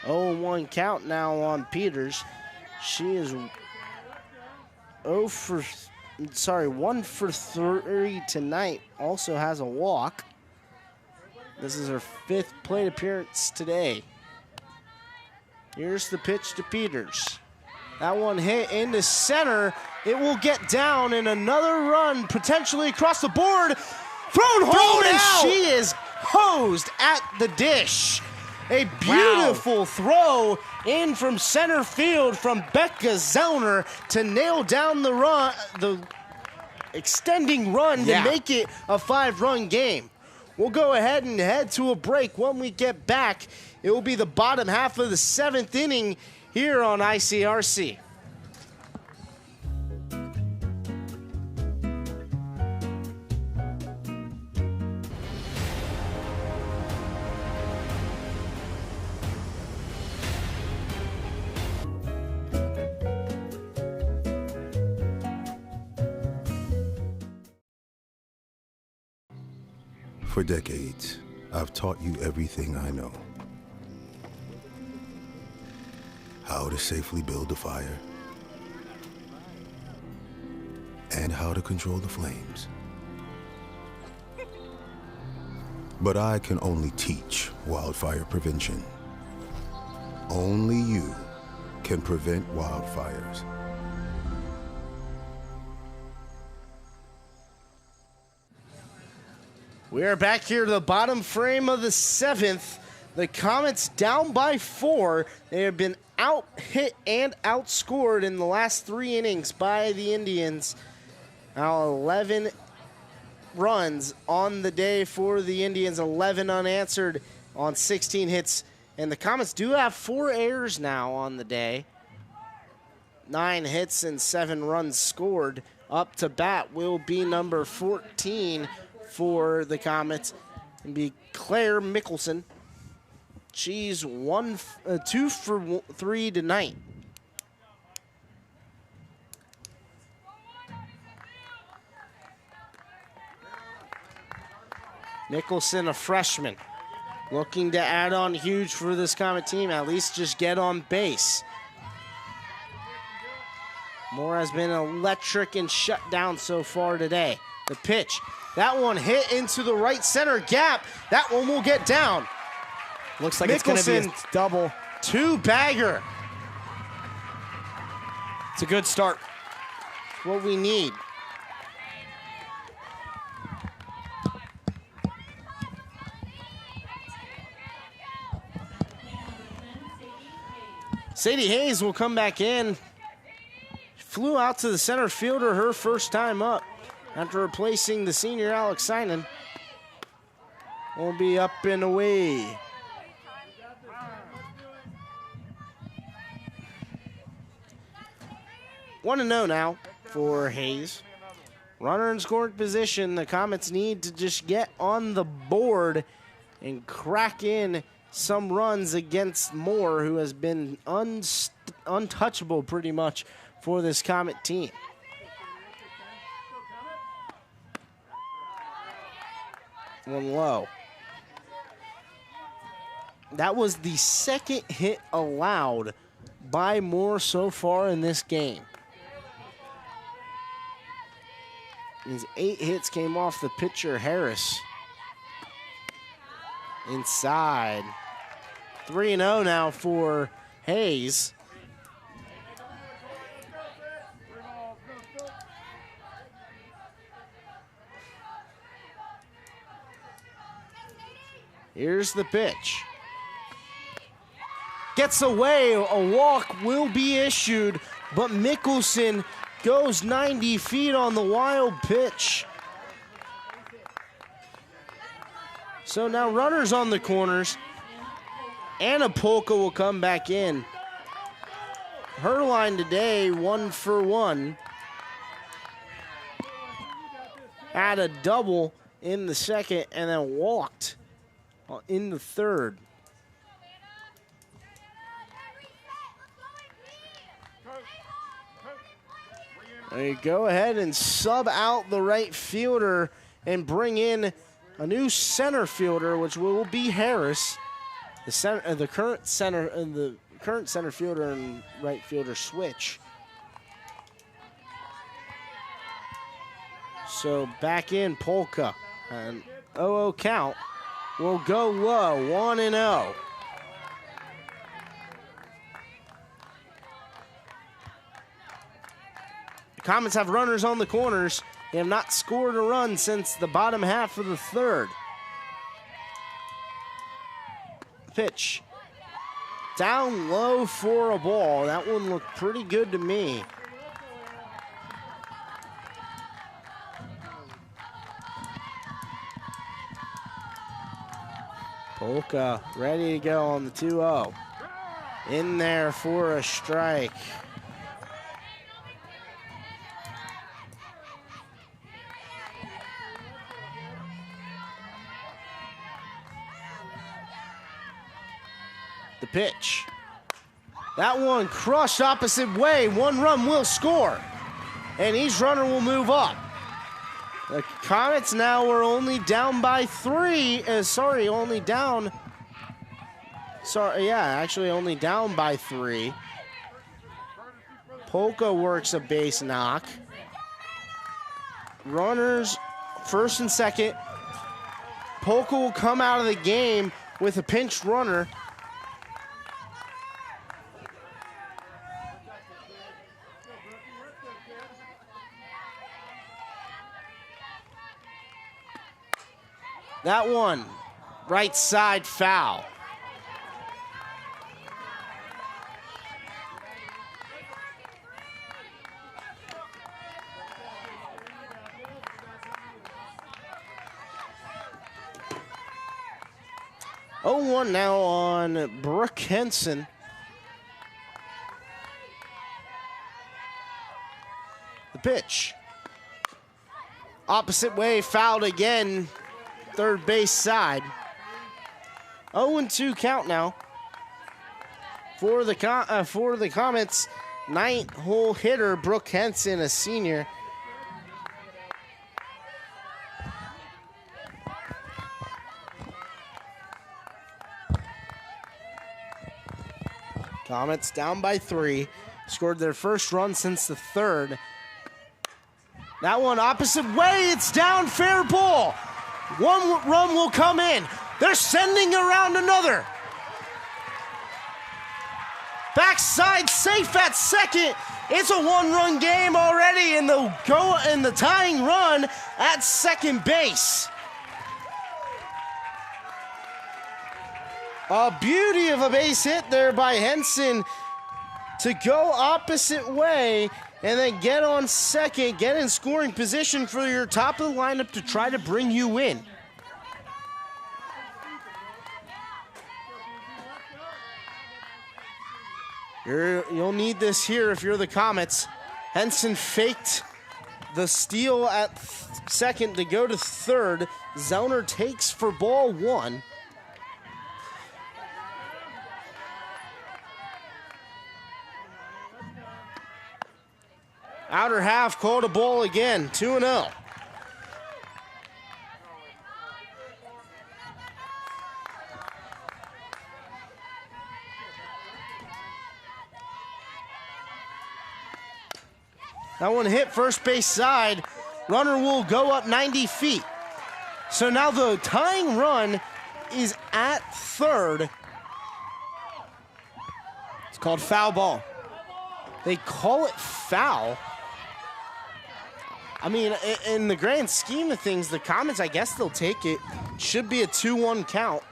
0-1 count now on Peters. She is 1 for 3 tonight. Also has a walk. This is her 5th plate appearance today. Here's the pitch to Peters. That one hit into center. It will get down, and another run potentially across the board. Thrown home, and she is hosed at the dish. A beautiful throw in from center field from Becca Zellner to nail down the run, the extending run to make it a 5-run game. We'll go ahead and head to a break. When we get back, it will be the bottom half of the 7th inning here on ICRC. For decades, I've taught you everything I know. How to safely build a fire, and how to control the flames. But I can only teach wildfire prevention. Only you can prevent wildfires. We are back here to the bottom frame of the 7th. The Comets down by 4. They have been out-hit and outscored in the last 3 innings by the Indians. Now 11 runs on the day for the Indians, 11 unanswered on 16 hits. And the Comets do have 4 errors now on the day. 9 hits and 7 runs scored. Up to bat will be number 14 for the Comets, and be Claire Mickelson. She's 2 for 3 tonight. Mickelson, a freshman, looking to add on huge for this Comet team, at least just get on base. Moore has been electric and shut down so far today. The pitch, that one hit into the right center gap. That one will get down. Looks like Mickelson, it's going to be a double. 2-bagger. It's a good start. What we need. Sadie Hayes will come back in. Flew out to the center fielder her first time up after replacing the senior Alex Synan. Will be up and away. One to know now for Hayes. Runner in scoring position. The Comets need to just get on the board and crack in some runs against Moore, who has been untouchable pretty much for this Comet team. One low. That was the second hit allowed by Moore so far in this game. His 8 hits came off the pitcher, Harris. Inside. 3-0 now for Hayes. Here's the pitch. Gets away, a walk will be issued, but Mickelson goes 90 feet on the wild pitch. So now runners on the corners. Anna Polka will come back in. Her line today, 1 for 1. Had a double in the second and then walked in the third. They go ahead and sub out the right fielder and bring in a new center fielder, which will be Harris. The current center fielder and right fielder switch. So back in Polka, an 0-0 count will go low, 1-0. The Comets have runners on the corners. They have not scored a run since the bottom half of the third. Pitch. Down low for a ball. That one looked pretty good to me. Polka ready to go on the 2-0. In there for a strike. The pitch. That one crushed opposite way. 1 run will score. And each runner will move up. The Comets now are only down by 3. Only down. Actually only down by 3. Polka works a base knock. Runners first and second. Polka will come out of the game with a pinched runner. That one, right side foul. Oh, 1 now on Brooke Henson. The pitch. Opposite way, fouled again. Third base side. 0-2 count now for the Comets. 9-hole hitter Brooke Henson, a senior. Comets down by 3. Scored their first run since the third. That one opposite way. It's down, fair ball. One run will come in. They're sending around another. Backside safe at second. It's a 1-run game already in the tying run at second base. A beauty of a base hit there by Henson to go opposite way and then get on second, get in scoring position for your top of the lineup to try to bring you in. You'll need this here if you're the Comets. Henson faked the steal at second to go to third. Zellner takes for ball 1. Outer half called a ball again, 2-0. That one hit first base side. Runner will go up 90 feet. So now the tying run is at third. It's called foul ball. They call it foul. I mean, in the grand scheme of things, the Comets, I guess they'll take it. Should be a 2-1 count.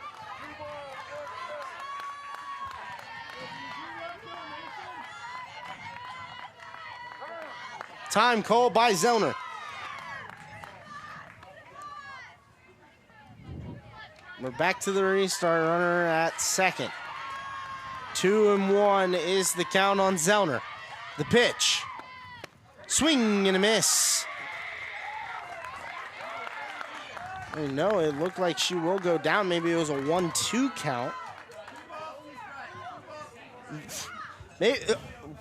Time called by Zellner. We're back to the restart. Runner at second. 2-1 is the count on Zellner. The pitch. Swing and a miss. No, it looked like she will go down. Maybe it was a 1-2 count.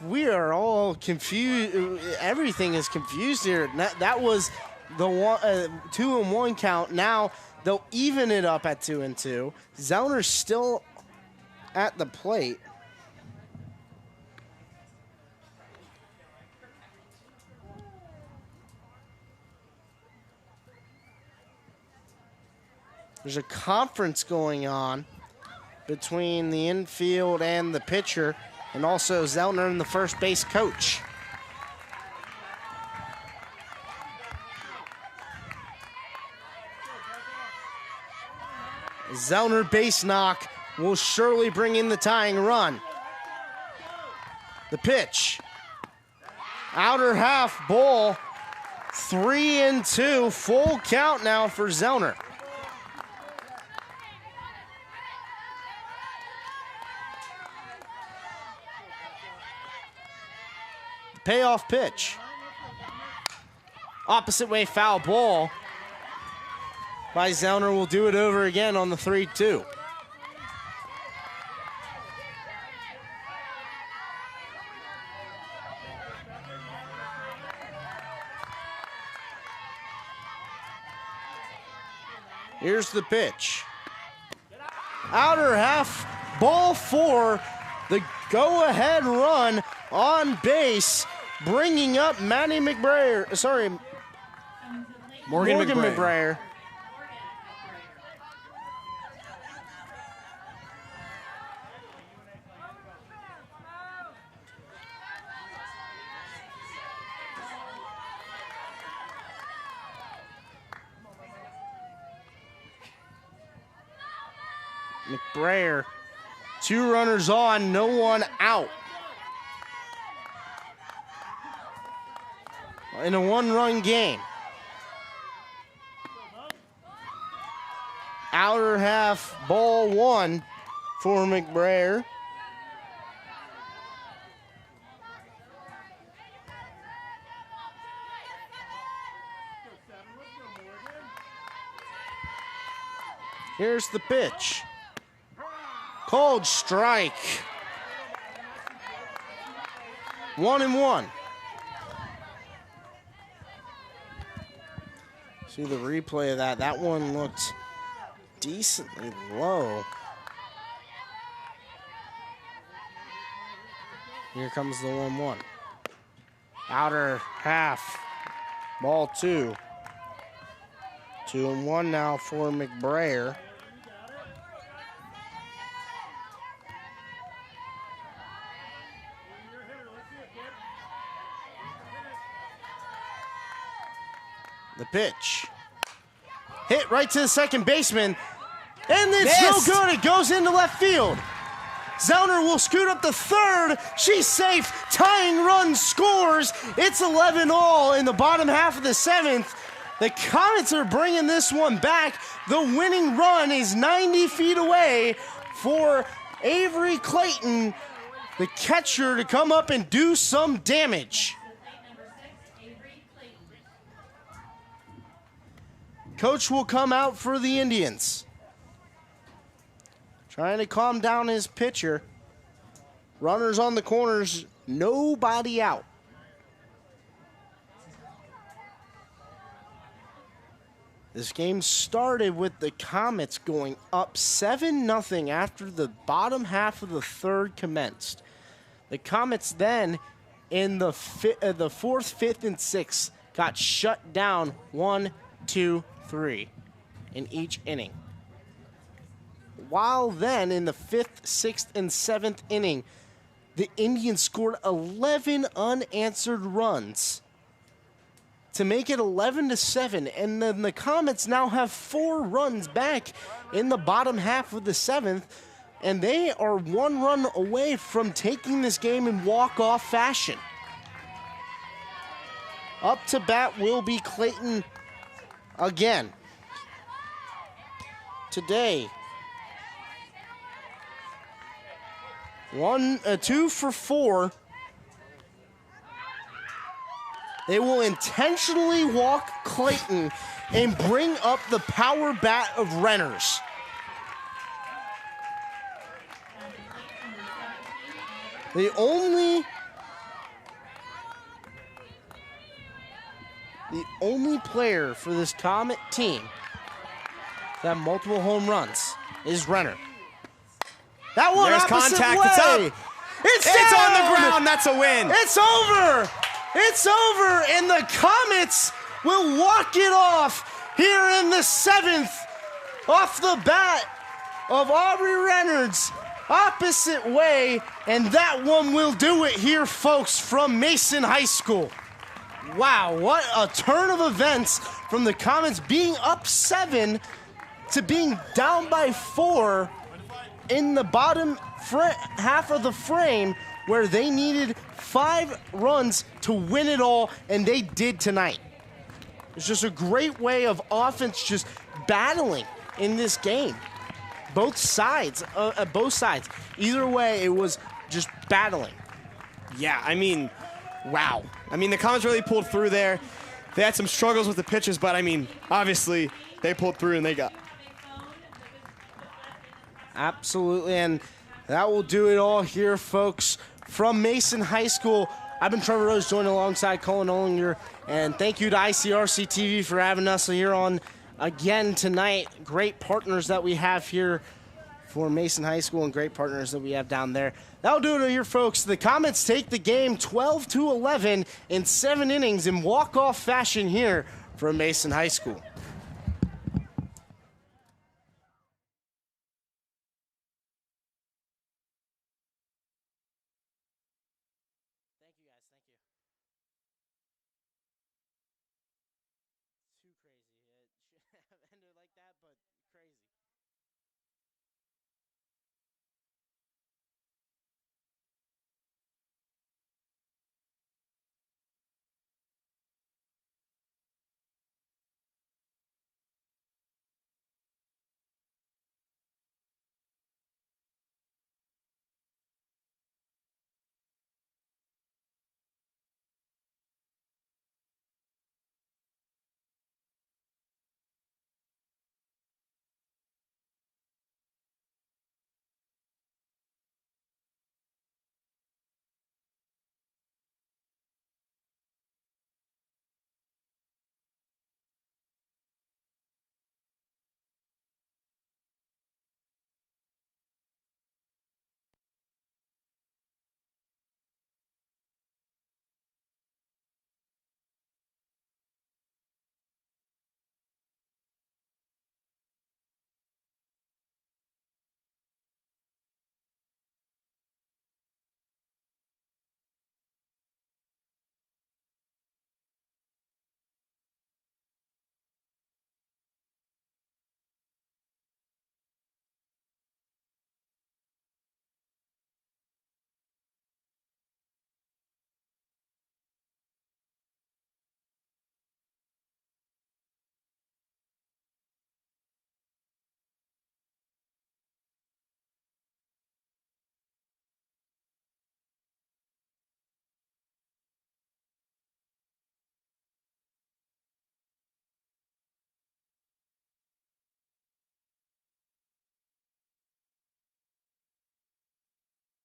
We are all confused. Everything is confused here. That was the 2-1 count. Now they'll even it up at 2-2. Zellner's still at the plate. There's a conference going on between the infield and the pitcher, and also Zellner and the first base coach. Zellner base knock will surely bring in the tying run. The pitch. Outer half ball. 3-2. Full count now for Zellner. Payoff pitch. Opposite way foul ball by Zellner. Will do it over again on the 3-2. Here's the pitch. Outer half, ball 4. The go-ahead run on base, bringing up Manny McBrayer. Sorry, Morgan McBrayer. McBrayer, 2 runners on, no one out. In a 1-run game. Outer half, ball 1 for McBrayer. Here's the pitch. Called strike. 1-1. See the replay of that. That one looked decently low. Here comes the 1-1. Outer half. Ball 2. 2-1 now for McBrayer. The pitch. Hit right to the second baseman. And it's no good. It goes into left field. Zellner will scoot up to third. She's safe. Tying run scores. It's 11-all in the bottom half of the 7th. The Comets are bringing this one back. The winning run is 90 feet away for Avery Clayton, the catcher, to come up and do some damage. Coach will come out for the Indians. Trying to calm down his pitcher. Runners on the corners, nobody out. This game started with the Comets going up 7-0 after the bottom half of the 3rd commenced. The Comets then, in the 4th, 5th, and 6th, got shut down 1, 2, 3 in each inning. While then, in the 5th, 6th, and 7th inning, the Indians scored 11 unanswered runs to make it 11-7, and then the Comets now have 4 runs back in the bottom half of the 7th, and they are 1 run away from taking this game in walk-off fashion. Up to bat will be Clayton again. Today, 2 for 4. They will intentionally walk Clayton and bring up the power bat of Renners. The only player for this Comet team to have multiple home runs is Renner. That one There's opposite contact. way. It's up. It's on the ground. That's a win. It's over. It's over, and the Comets will walk it off here in the 7th off the bat of Aubrey Reynolds, opposite way, and that one will do it here, folks, from Mason High School. Wow, what a turn of events from the Comets being up 7 to being down by 4 in the bottom half of the frame, where they needed 5 runs to win it all, and they did tonight. It's just a great way of offense just battling in this game. Both sides. Either way, it was just battling. Yeah, I mean, wow. I mean, the Comets really pulled through there. They had some struggles with the pitches, but I mean, obviously, they pulled through and they got. Absolutely, and that will do it all here, folks, from Mason High School. I've been Trevor Rose, joined alongside Colin Ollinger, and thank you to ICRC TV for having us here on again tonight. Great partners that we have here for Mason High School and great partners that we have down there. That'll do it here, folks. The Comets take the game 12-11 in 7 innings in walk-off fashion here from Mason High School.